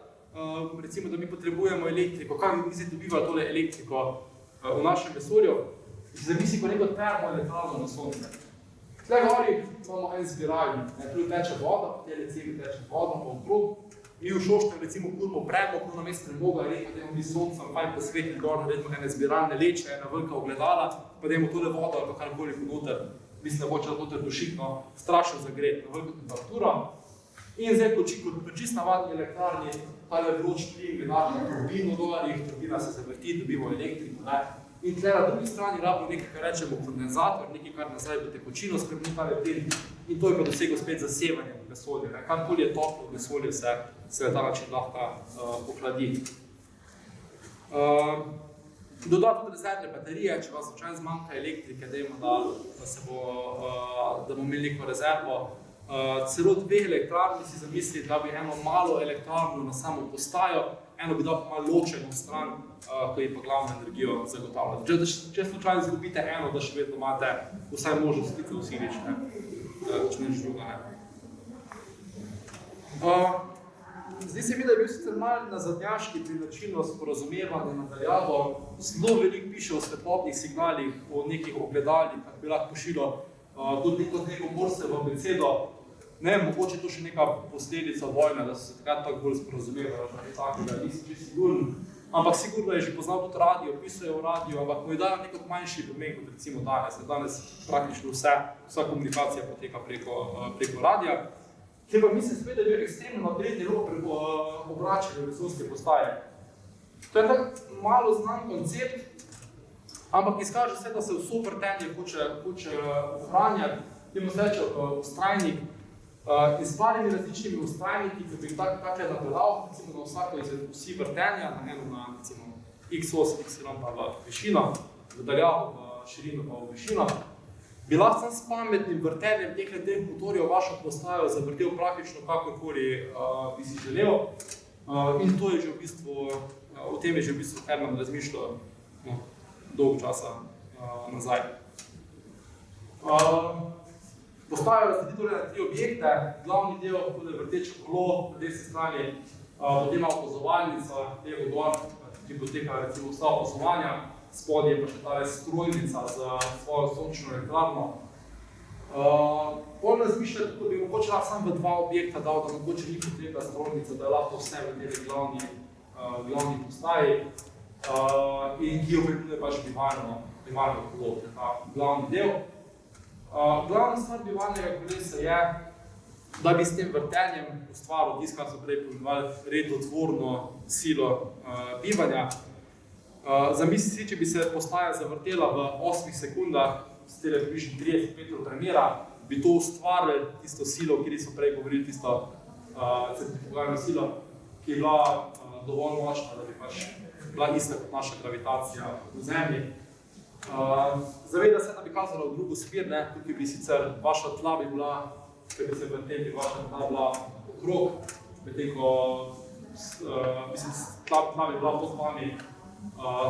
[SPEAKER 1] recimo, da mi potrebujemo elektriko, kako mi zdaj dobivajo tole elektriko v našem vesolju, zamisli kot neko termoelektrarno na sonce. Tle gori imamo en zbiralnik, tu teče voda, po tele cevi teče voda, pa okrog. Mi v Šoštem recimo kurimo premog, na mesto premoga, rekamo, da imamo mi soncem, fajn posvetni gor, naredimo ene zbiralne leče, ena velika ogledala, pa da imamo tole vodo ali pa karkoli noter, mislim, da bo če noter dušikno, strašno zagret na veliko temperaturo. In zdaj, kot čist navadni elektrarni, tale vroč plin, naredimo turbino dolje, turbina se zavrti, dobimo elektriko. In tle na drugi strani rabimo nekaj, kar rečemo kondenzator, nekaj, kar nazaj v tekočino spremeni tale plin. In to je pa dosegel spet zasevanje v vesolju. Karkoli je toplo v vesolju, se na ta način lahko ohladi. Dodati tudi rezervne baterije, če vas slučajno zmanjka elektrike, da bomo imeli neko rezervo. Celo 2 elektrarni si zamislili, da bi eno malo elektrarno na samo postajo, eno bi dal malo ločeno stran, ki je pa glavno energijo zagotavlja. Če slučajno izgubite eno, da še vedno imate vsaj možnost slike v silič, če neč druga. Zdi se mi, da je bil sicer malo nazadnjaški pri načinu sporazumevanja nadaljavo. Zelo veliko piše o svetlobnih signalih, o nekih ogledalih, kar bi lahko pošilo tudi neko Morsevo abecedo. Ne, mogoče to še neka posledica vojne, da so se takrat tako bolj sporazumevali, da je tako, da nisi čisto siguren. Ampak sigurno je že poznal tudi radio, pisuje o radio, ampak mu je dal nekako manjši pomen kot recimo danes. Danes praktično vsa komunikacija poteka preko radija. Te pa mislim spet, da je bil ekstremno napredni rok preko obračanja vesoljske postaje. To je tako malo znan koncept, ampak izkaže se, da se vso vrtenje hoče ohranjati, temu se reče vztrajnik, in s parimi različnimi vztrajniki, ki bi jih takle napeljal, recimo na vsako izmed vsi vrtenja, na eno na recimo x os, y pa v višino, v daljavo, v širino pa v višino, bi lahko s pametnim vrtenjem teh motorjev vašo postajo zavrtel praktično kakorkoli bi si želel. In to je že v bistvu, o tem je že v bistvu Herman razmišljal dolgo časa nazaj. Postajo razdeliti torej na 3 objekte. Glavni del je vrteče kolo na desni strani, potem ima opazovalnica, tega gor, ki poteka recimo vsa opazovanja. Spodaj je pa še tale strojnica za svojo sončno elektrarno. Bolj razmišljati, da bi mogoče lahko samo v 2 objekta dal, da mogoče ni potrebna strojnica, da je lahko vse v tej glavni postaji in ki jo pripravlja pač bivalno kolo, ta glavni del. Glavna stvar bivalnega kolesa je, da bi s tem vrtenjem ustvaril tisto, kar so prej pomenovali redotvorno silo bivanja. Zamisli si, če bi se postaja zavrtela v 8 sekundah, s tele približno 30 metrov premjera, bi to ustvarili tisto silo, o kateri so prej govorili, tisto centrifugalno silo, ki je bila dovolj močna, da bi pač bila ista kot naša gravitacija v Zemlji. Zaveda se, da bi kazala v drugo smer, tukaj bi sicer vaša tla bi bila, če bi se vrteli, vaša tla bila okrog, medtem ko tla bi bila pod vami,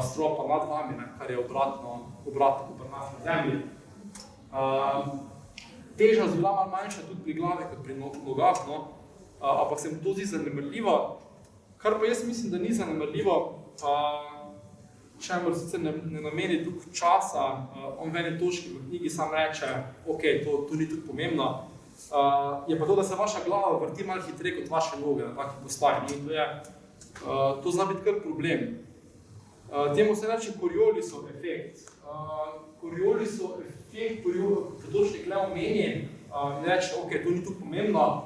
[SPEAKER 1] stropa nad vami, kar je obratno kot pri nas na Zemlji. Teža bi bila malo manjša tudi pri glavi kot pri nogah, ampak se mu to zdi zanemarljivo. Kar pa jaz mislim, da ni zanemarljivo, čemur sicer ne nameni toliko časa, on v eni točki v knjigi sam reče, ok, to ni tudi pomembno, je pa to, da se vaša glava vrti malo hitreje kot vaše noge na taki postaji. To zna biti kar problem. Temu se reče Coriolisov efekt. Coriolisov efekt potočnik le omeni in reče, ok, to ni tudi pomembno.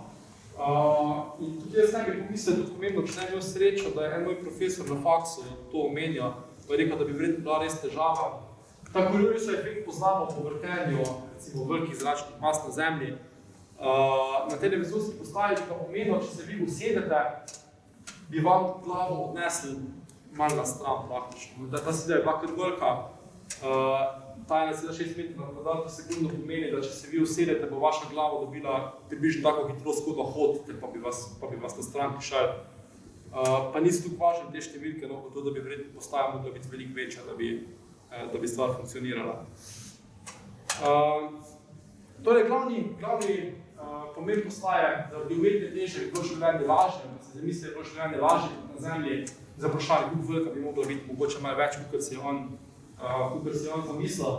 [SPEAKER 1] In tudi jaz ne bi pomislil, da je tudi pomembno, če ne bi imel srečo, da je en moj profesor na faksu to omenjal, pa je rekel, da bi verjetno bila res težava. Ta Coriolisov efekt poznamo po vrtenju, recimo velikih zračnih mas na Zemlji. Na tej vesoljski postaji pa pomeni, če se vi usedete, bi vam glavo odnesli malo na stran praktično. Ta sila je bila kar velika, ta 1,6 metra na kvadratno sekundo pomeni, da če se vi usedete, bo vaša glava dobila približno tako hitrost, kot da hodite, pa bi vas na stran prišali. Pa niso tukaj važne te številke, kot to, da bi verjetno postaja mogla biti veliko večja, da bi stvar funkcionirala. Torej, glavni pomen postaje, da bi umetne teže bilo življenje lažje, da se zamisli, da je bilo življenje lažje na Zemlji, za vprašanje, kako velika bi mogla biti, mogoče malo več, kakor si je on zamislil.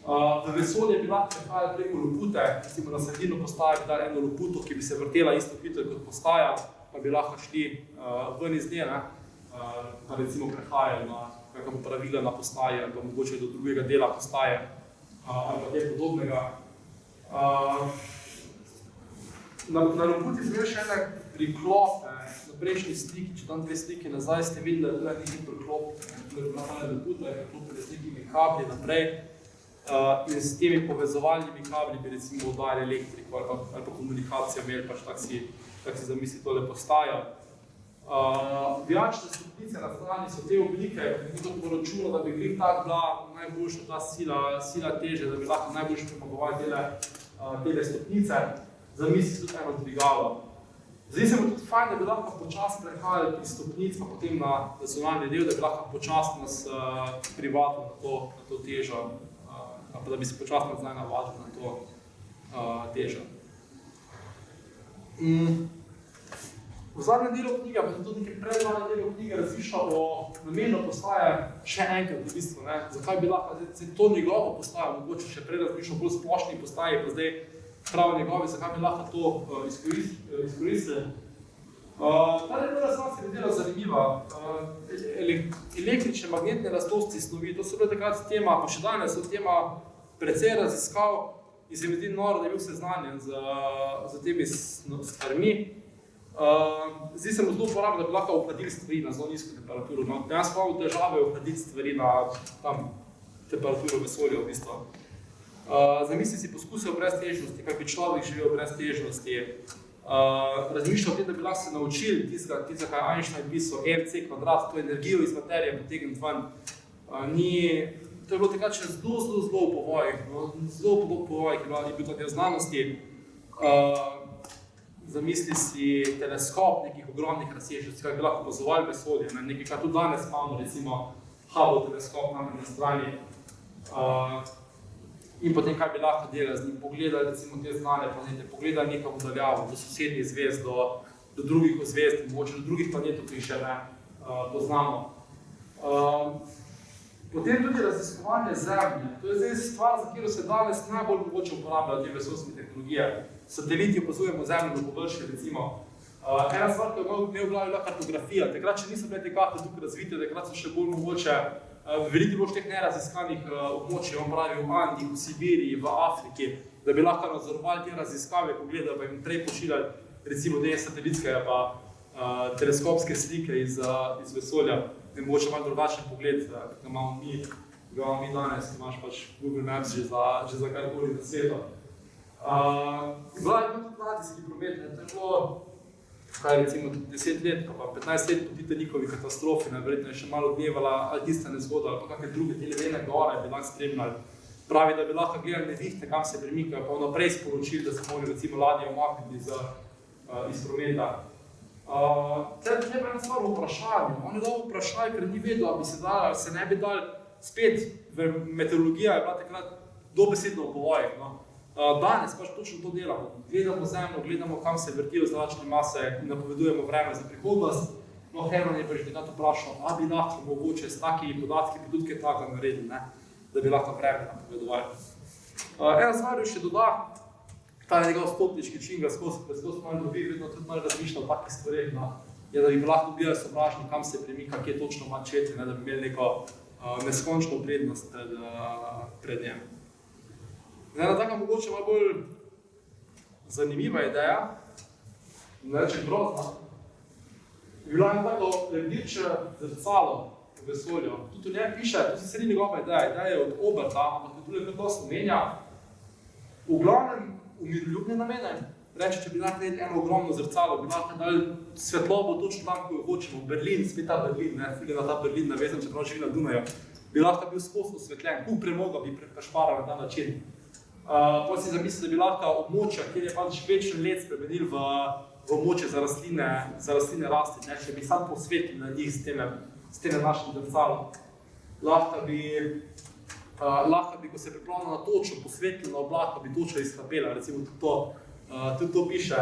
[SPEAKER 1] V vesolje bi lahko prihajali preko lopute, recimo na sredino postaje bi dali eno loputo, ki bi se vrtela isto hitro kot postaja, pa bi lahko šli ven iz nje, pa recimo prehajali na kakšno pravila na postaji, ali pa mogoče do drugega dela postaje, ali pa kaj podobnega. Na loputi smo imeli še ene priklope na prejšnji sliki, če tam 2 sliki nazaj, ste videli, da je nekaj priklop, da je bila tale loputa, je priklopili z nekimi kabli naprej in s temi povezovalnimi kabli bi recimo udali elektriko ali pa komunikacijo imeli, pač tak si zamisli tole postajo. Vijačne stopnice na strani so te oblike, ki to poročulo, da bi glih tak bila najboljša ta sila teže, da bi lahko najboljše premagovali tele stopnice. Zamisli tudi eno dvigalo. Zdi se mi tudi fajn, da bi lahko počasno prehajali iz stopnic, pa potem na nacionalni del, da bi lahko počasno nas privatno na to težo, pa da bi se počasno zdaj navadili na to težo. V zadnjem delu knjige, pa tudi nekaj predzadnjem delu knjige razmišljal o namenu postaje še enkrat v bistvu, ne? Zakaj bi lahko to njegovo postajo, mogoče še prej razmišljal bolj splošni postaji, pa zdaj prav njegovi, zakaj bi lahko to izkoristili. Ta razmišljala se mi dela zanimiva. Električne magnetne lastnosti snovi, to so bile takrat tema, pa še danes so tema precej raziskav in se mi zdi noro, da je bil seznanjen z temi stvarmi. Zdi se mu zelo uporabno, da bi lahko ohladili stvari na zelo nizko temperaturo. Jaz pa imam težave ohladiti stvari na temperaturo vesolja v bistvu. Zamisli si poskusil brez težnosti, kak bi človek živel brez težnosti. Razmišljal o tem, da bi lahko se naučili tistega, kaj je Einstein pisal, mc kvadrat, to energijo iz materije potegniti ven. To je bilo takrat še zelo v povojih, zelo v povojih je bil tudi v znanosti. Zamisli si teleskop nekih ogromnih razsežnosti, kaj bi lahko opazovali vesolje, nekaj, kar tudi danes imamo, recimo Hubble teleskop na strani. In potem, kaj bi lahko delali z njim, pogledali recimo te znane planete, pogledali nekam v daljavo, do sosednjih zvezd, do drugih zvezd, mogoče do drugih planetov, ki jih še ne poznamo. Potem tudi raziskovanje Zemlje. To je zdaj stvar, za katero se danes najbolj mogoče uporabljajo te vesoljske tehnologije. Sateliti opazujemo Zemljo na površju, recimo. Ena stvar, ki je imel v glavi, je bila kartografija. Takrat še niso bile te karte tukaj razvite, takrat so še bolj mogoče. Veliko je bilo teh neraziskanih območij, on pravi v Andih, v Sibiriji, v Afriki, da bi lahko nadzorovali te raziskave, pogledali, pa jim prej pošiljali recimo te satelitske pa teleskopske slike iz vesolja. Ne mogoče malo drugačen pogled, ga imamo mi danes, ki imaš pač Google Maps že za karkoli na svetu. Bila je tudi radijski promet, to je bilo recimo 10 let, pa 15 let po Titanicovi katastrofi, verjetno je še malo odmevala ali tista nezgoda, ali pa kakve druge televene gore bi lahko spremljali. Pravi, da bi lahko gledali nevihte, kam se premikajo, pa vnaprej sporočili, da se mogli recimo ladje umakniti iz prometa. Treba je ena stvar v vprašanju. On je dal vprašanje, ker ni vedel, ali bi se dal, ali se ne bi dal. Spet, meteorologija je bila takrat dobesedno v povojih. Danes pač točno to delamo. Gledamo Zemljo, gledamo, kam se vrtijo zračne mase in napovedujemo vreme za prihodnost. No, Herman je pa že takrat vprašal, a bi lahko mogoče s takimi podatki bi tudi kaj tako naredili, da bi lahko vreme napovedovali. Ena stvar je še doda, ta je njegov stopnički čin, ga skozi malo dobi, vedno tudi malo razmišlja o takih stvareh, je, da bi lahko gledali sovražnik, kam se premika, kje točno ima četi, da bi imeli neko neskončno prednost pred njem. Ena taka mogoče malo bolj zanimiva ideja, ne rečem grozna, je bila ena tako lebdeče zrcalo v vesolju. Tudi v njem piše, to se sredi njegova ideja je od Oberta, ampak tudi nekaj dosti menja. V glavnem, v miroljubne namene, reče, če bi lahko eno ogromno zrcalo, bi lahko dali svetlobo točno tam, ko jo hočemo, Berlin, spet ta Berlin, filje na ta Berlin, navezan, čeprav živi na Dunaju, bi lahko bil skozi osvetljen, kup premoga bi prešparal na ta način. Potem si zamislil, da bi lahko območja, kjer je pač večni let spremenil v območje za rastline rasti, če bi sam posvetili na njih s tem našim zrcalom. Lahko bi, ko se pripravljamo na točo, posvetili na oblak, bi toča izhlapela, recimo tudi to piše.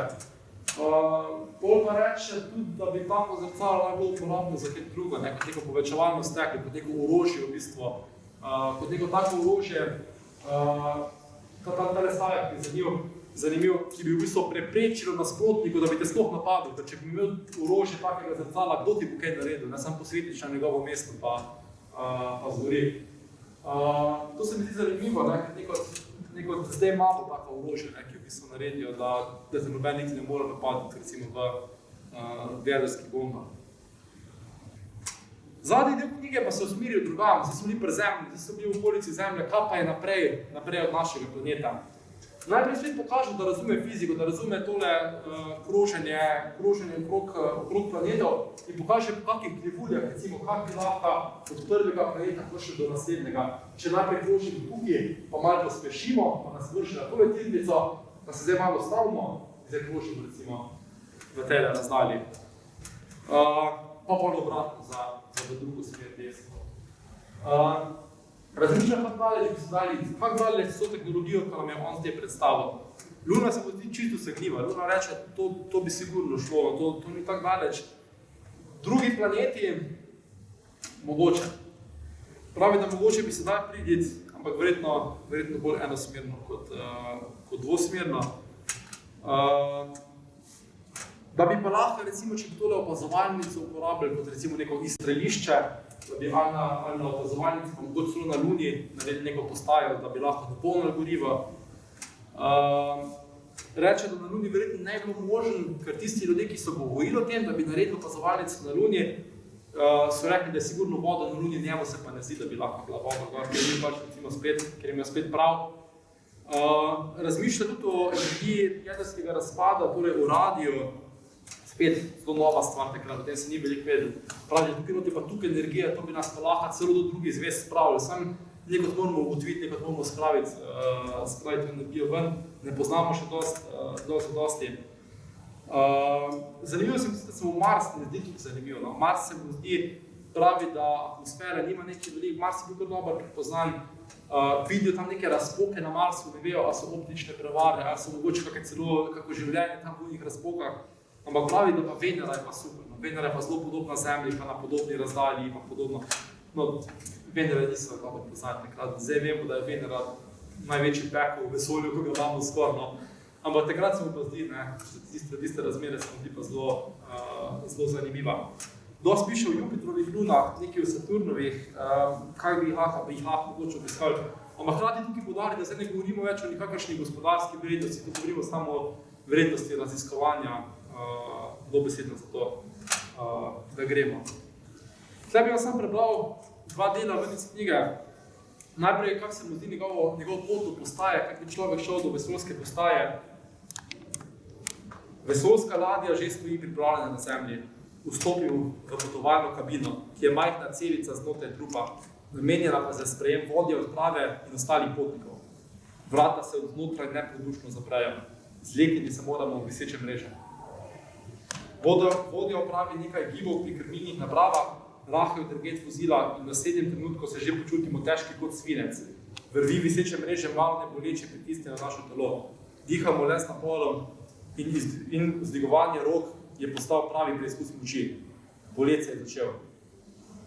[SPEAKER 1] Pol pa reče tudi, da bi tako zrcalo najbolj uporabno za kaj drugo, kot neko povečevalno steklo, kot neko orožje v bistvu, kot neko tako orožje, tale stavek je zanimiv, ki bi v bistvu preprečilo nasprotniku, da bi te sploh napadil, ker če bi imel orožje takega zrcala, kdo ti bo kaj naredil, ne samo posvetiš na njegovo mesto pa zgori. To se mi zdi zanimivo, neko zdaj imamo tako orožje, ki v bistvu naredijo, da se noben niti ne more napaditi, recimo v jedrskih bombah. Zadnji del knjige pa se usmerijo drugam, zdaj so bili pri Zemlji, zdaj so bili v okolici Zemlje, kaj pa je naprej od našega planeta. Najprej svet pokaže, da razume fiziko, da razume tole kroženje okrog planetov in pokaže po kakih krivuljah, recimo, kak bi lahko od prvega planeta prišli do naslednjega. Če najprej krožimo tukaj, pa malo pospešimo, pa nas vrši na tole tirnico, pa se zdaj malo stavimo in zdaj krožimo, recimo, v tej razdalji. Pa obratno za drugo smer desno. Razmišljam, kako daleč so tehnologijo, ki nam je on zdaj predstavil. Luna se bo zdi čisto segljiva. Luna reče, to bi sigurno šlo, to ni tako daleč. Drugi planeti, mogoče. Pravi, da mogoče bi se dal priditi, ampak verjetno bolj enosmerno kot dvosmerno. Da bi pa lahko, recimo, če bi tole opazovalnico uporabljali kot recimo neko izstrelišče, da bi ali na opazovalnici, pa mogoče celo na Luni naredili neko postajo, da bi lahko dopolnili gorivo. Reče, da na Luni verjetno ne bi bilo možen, ker tisti ljudje, ki so govorili o tem, da bi naredili opazovalnico na Luni, so rekli, da je sigurno voda na Luni, njemu se pa ne zdi, da bi lahko bila voda gor, ker jim je spet prav. Razmišlja tudi o energiji jedrskega razpada, torej o radiju, spet zelo nova stvar takrat, o tem se ni veliko vedel. Pravi, tukaj pa tukaj energija, to bi nas pa lahko celo do drugih zvezd spravili. Sam nekot moramo ugotoviti, nekot moramo spraviti energijo ven, ne poznamo še dosti. Zanimivo se mi zdi, da se v Mars ne zdi tudi zanimivo. No? Mars se mi zdi, pravi, da atmosfera nima nekaj veliko, Mars je bil kar dobro prepoznan. Vidijo tam neke razpoke na Marsu, ne vejo, ali so optične prevare, ali so mogoče kako življenje tam v njih razpokah. Ampak pravi, da pa Venera je pa super. No, Venera je pa zelo podobna Zemlji, pa na podobni razdalji in podobno. No, Venera niso dobro poznati takrat. Zdaj vemo, da je Venera največji pekel v vesolju, ko ga imamo skor. No. Ampak takrat se mu pa zdi, tiste razmere se mu zdi pa zelo zanimiva. Dosti piše o Jupitrovih lunah, nekaj o Saturnovih, kaj bi jih lahko mogoče obiskali. Ampak hkrati tukaj poudariti, da zdaj ne govorimo več o nikakršni gospodarski vrednosti, to govorimo samo o vrednosti raziskovanja, dobesedno za to, da gremo. Zdaj bi vam sam prebral dva dela ven iz knjige. Najprej, kako se mu zdi njegov pot do postaje, kako bi človek šel do vesoljske postaje. Vesoljska ladja že stoji pripravljena na Zemlji. Vstopil v potovalno kabino, ki je majhna celica znotraj trupa, namenjena pa za sprejem vodje, odprave in ostalih potnikov. Vrata se odnotraj neprodušno zaprejo. Zlekniti se moramo v viseče mreže. Vodja opravi nekaj gibov pri krmilnih napravah, rahel drget vozila in v naslednjem trenutku se že počutimo težki kot svinec. Vrvi viseče mreže malo neboleče pritisne na naše telo. Dihamo le s naporom in vzdigovanje rok je postal pravi preizkus moči. Bolet se je začel.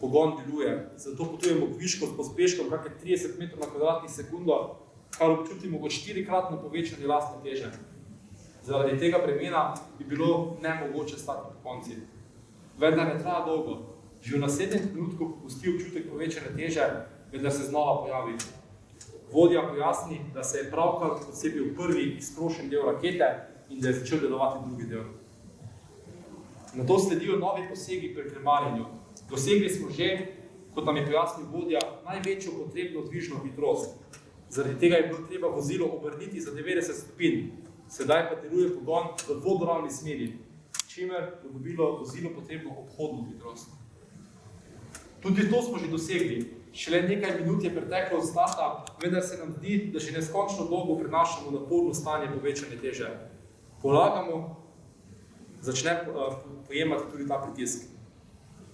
[SPEAKER 1] Pogon deluje, zato potujemo kviško s pospeškom kakor 30 metrov na kvadratnih sekundo, kar občutimo kot 4-kratno povečanje lastne teže. Zaradi tega bremena bi bilo nemogoče stati po konci. Vendar ne traja dolgo. Že v naslednjem trenutku pusti občutek povečane teže, vendar se znova pojavi. Vodja pojasni, da se je pravkar odcepil prvi izprošen del rakete in da je začel delovati drugi del. Nato sledijo novi posegi pri krmarjenju. Dosegli smo že, kot nam je pojasnil vodja, največjo potrebno dvižno hitrost. Zaradi tega je bilo treba vozilo obrniti za 90 stopinj. Sedaj pa deluje pogon v dvodoravni smeri, čimer bo dobilo vozilo potrebno obhodno hitrost. Tudi to smo že dosegli. Šele nekaj minut je preteklo od starta, vendar se nam zdi, da že neskončno dolgo prenašamo naporno stanje povečane teže. Polagamo, začne pojemati tudi ta pritisk.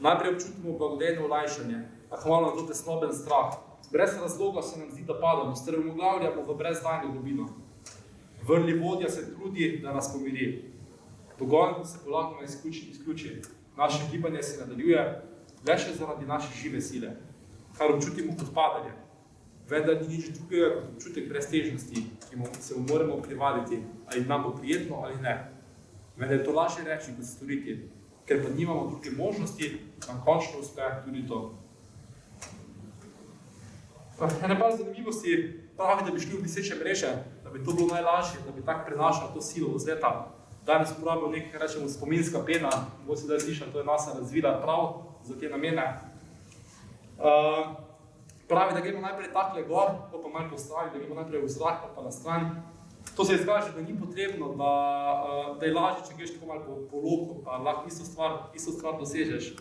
[SPEAKER 1] Najprej občutimo blagodejno olajšanje, a hvala na to tesnoben strah. Brez razloga se nam zdi, da padamo, strmoglavljamo v brezdajno globino. Vrli vodja se trudi, da nas pomiri. Pogon se polagano izključi. Naše gibanje se nadaljuje, le še zaradi naše žive sile, kar občutimo kot padanje. Vendar ni nič drugega kot občutek breztežnosti, ki se mu moramo privaditi, ali nam bo prijetno ali ne. Vendar je to lažje reči kot storiti, ker pa nimamo druge možnosti, nam končno uspe tudi to. Ene par zanimivosti pravi, da bi šli v viseče mreže, da bi to bilo najlažje, da bi tak prenašal to silo vzleta. Danes uporabil nekaj, rečemo, spominska pena, bo se da slišal, to je NASA razvila prav za te namene. Pravi, da gremo najprej takle gor, pa malo postavi, da gremo najprej v zrak, pa na stran. To se izkaže, da ni potrebno, da je lažje, če greš tako malo po loku, pa lahko isto stvar dosežeš.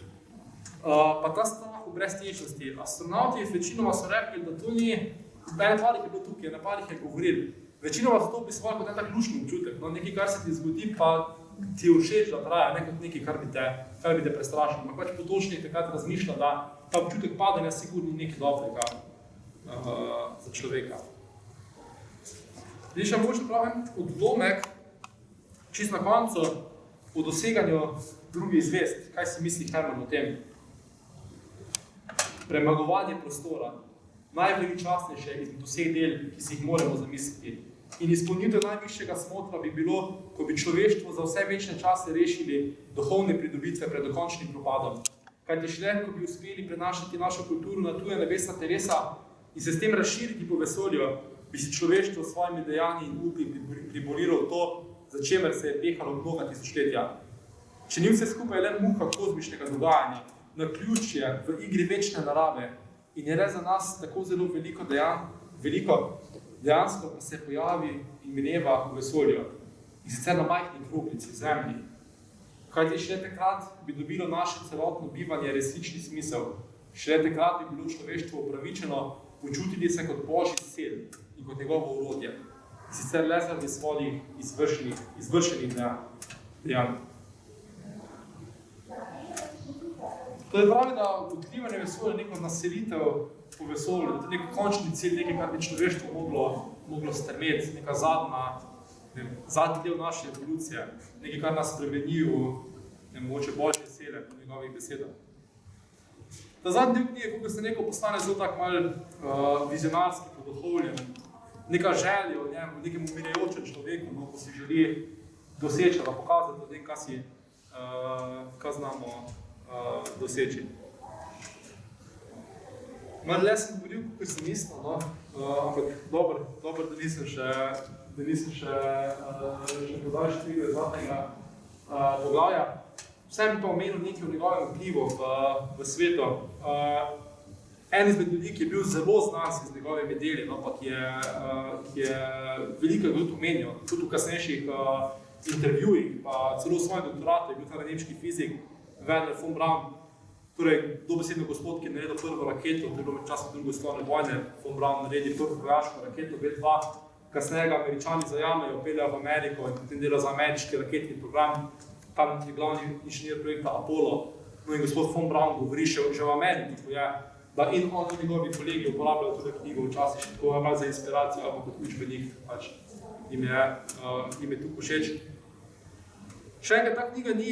[SPEAKER 1] Pa ta strah v breztežnosti. Astronauti večinoma so rekli, da to ni, ene parih je bilo tukaj, ene parih je govoril. Večinoma so to opisovali kot en tak lušni občutek, no, nekaj, kar se ti zgodi, pa ti je všeč, da traja, ne kot nekaj, kar bi te prestrašilo. Ampak pač potočnik takrat razmišlja, da ta občutek padanja sigurno ni nekaj dobrega za človeka. Zdaj še mogoče pravim odlomek, čisto na koncu, o doseganju drugih zvezd. Kaj si misli Herman o tem? Premagovanje prostora. Najveličastnejše izmed vseh del, ki si jih moramo zamisliti. In izpolnitev najvišjega smotra bi bilo, ko bi človeštvo za vse večne čase rešili duhovne pridobitve pred dokončnim propadom. Kajti šele, ko bi uspeli prenašati našo kulturo na tuja nebesna telesa in se s tem razširiti po vesolju, bi si človeštvo s svojimi dejanji in upi pribolilo to, za čemer se je pehalo mnoga tisočletja. Če ni vse skupaj le muha kozmičnega dogajanja, naključje v igri večne narave in je le za nas tako zelo veliko dejansko pa se pojavi in mineva v vesolju in sicer na majhni kroglici, zemlji. Kajti šele takrat bi dobilo naše celotno bivanje resnični smisel. Šele takrat bi bilo človeštvo upravičeno počutiti se kot Božji sel in kot njegovo orodje. In sicer le zaradi svojih izvršenih dejanj. To je pravi, da odkrivanje vesolja je neko naselitev po vesolju, da je nek končni cilj, nekaj, kar bi človeštvo moglo strmeti, neka zadnji del naše evolucije, nekaj, kar nas spremeni v mogoče Božje sele, po njegovih besedah. Ta zadnji del knjige, kako se neko postane zelo tak malo vizionarski, poduhovljen, neka želja o njemu, nekem umirajočem človeku, ko si želi doseči, da pokazati, kaj znamo doseči. Malo le sem govoril, kako sem mislil, ampak dobro, da nisem še podal štrigel zadnjega poglavja. Vsem bi pa omenil nekaj o njegovem vplivu v svetu. En izmed ljudi, ki je bil zelo znan z njegovimi deli, pa ki je veliko tudi omenil, tudi v kasnejših intervjujih, pa celo v svojem doktoratu je bil ta nemški fizik Werner von Braun, torej dobesedno gospod, ki je naredil prvo raketo, to je bilo med časom druge svetovne vojne, von Braun naredi prvo vojaško raketo B-2, kasneje ga Američani zajamejo, peljajo v Ameriko in potem dela za ameriški raketni program, tam je glavni inženir projekta Apollo. No in gospod von Braun govori še v Ameriki, da in on in njegovi kolegi uporabljajo tudi knjigo včasih še tako malo za inspiracijo, ali kot učbenik, pač jim je tu všeč. Še enkrat, ta knjiga ni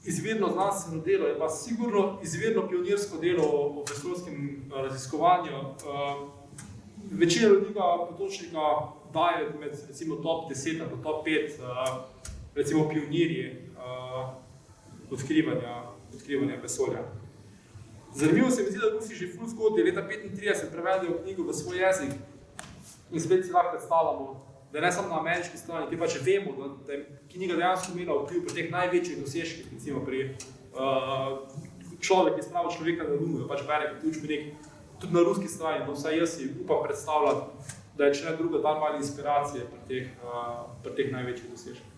[SPEAKER 1] izvirno znanstveno delo, je pa sigurno izvirno pionirsko delo o vesoljskem raziskovanju. Večina ljudi ga potočnika daje med recimo top 10 ali top 5 recimo pionirji odkrivanja vesolja. Zanimivo se mi zdi, da Rusi že ful zgodaj leta 1935 prevedejo knjigo v svoj jezik in spet si lahko predstavljamo, da ne samo na ameriški strani, ki pač vemo, da je knjiga dejansko imela vpliv pri teh največjih dosežkih, recimo pri človek, ki je spravil človeka na Luno, pač bere kot učbenik, tudi na ruski strani, no vsaj jaz si upam predstavljati, da je če ne druga dan malo inspiracije pri teh največjih dosežkih.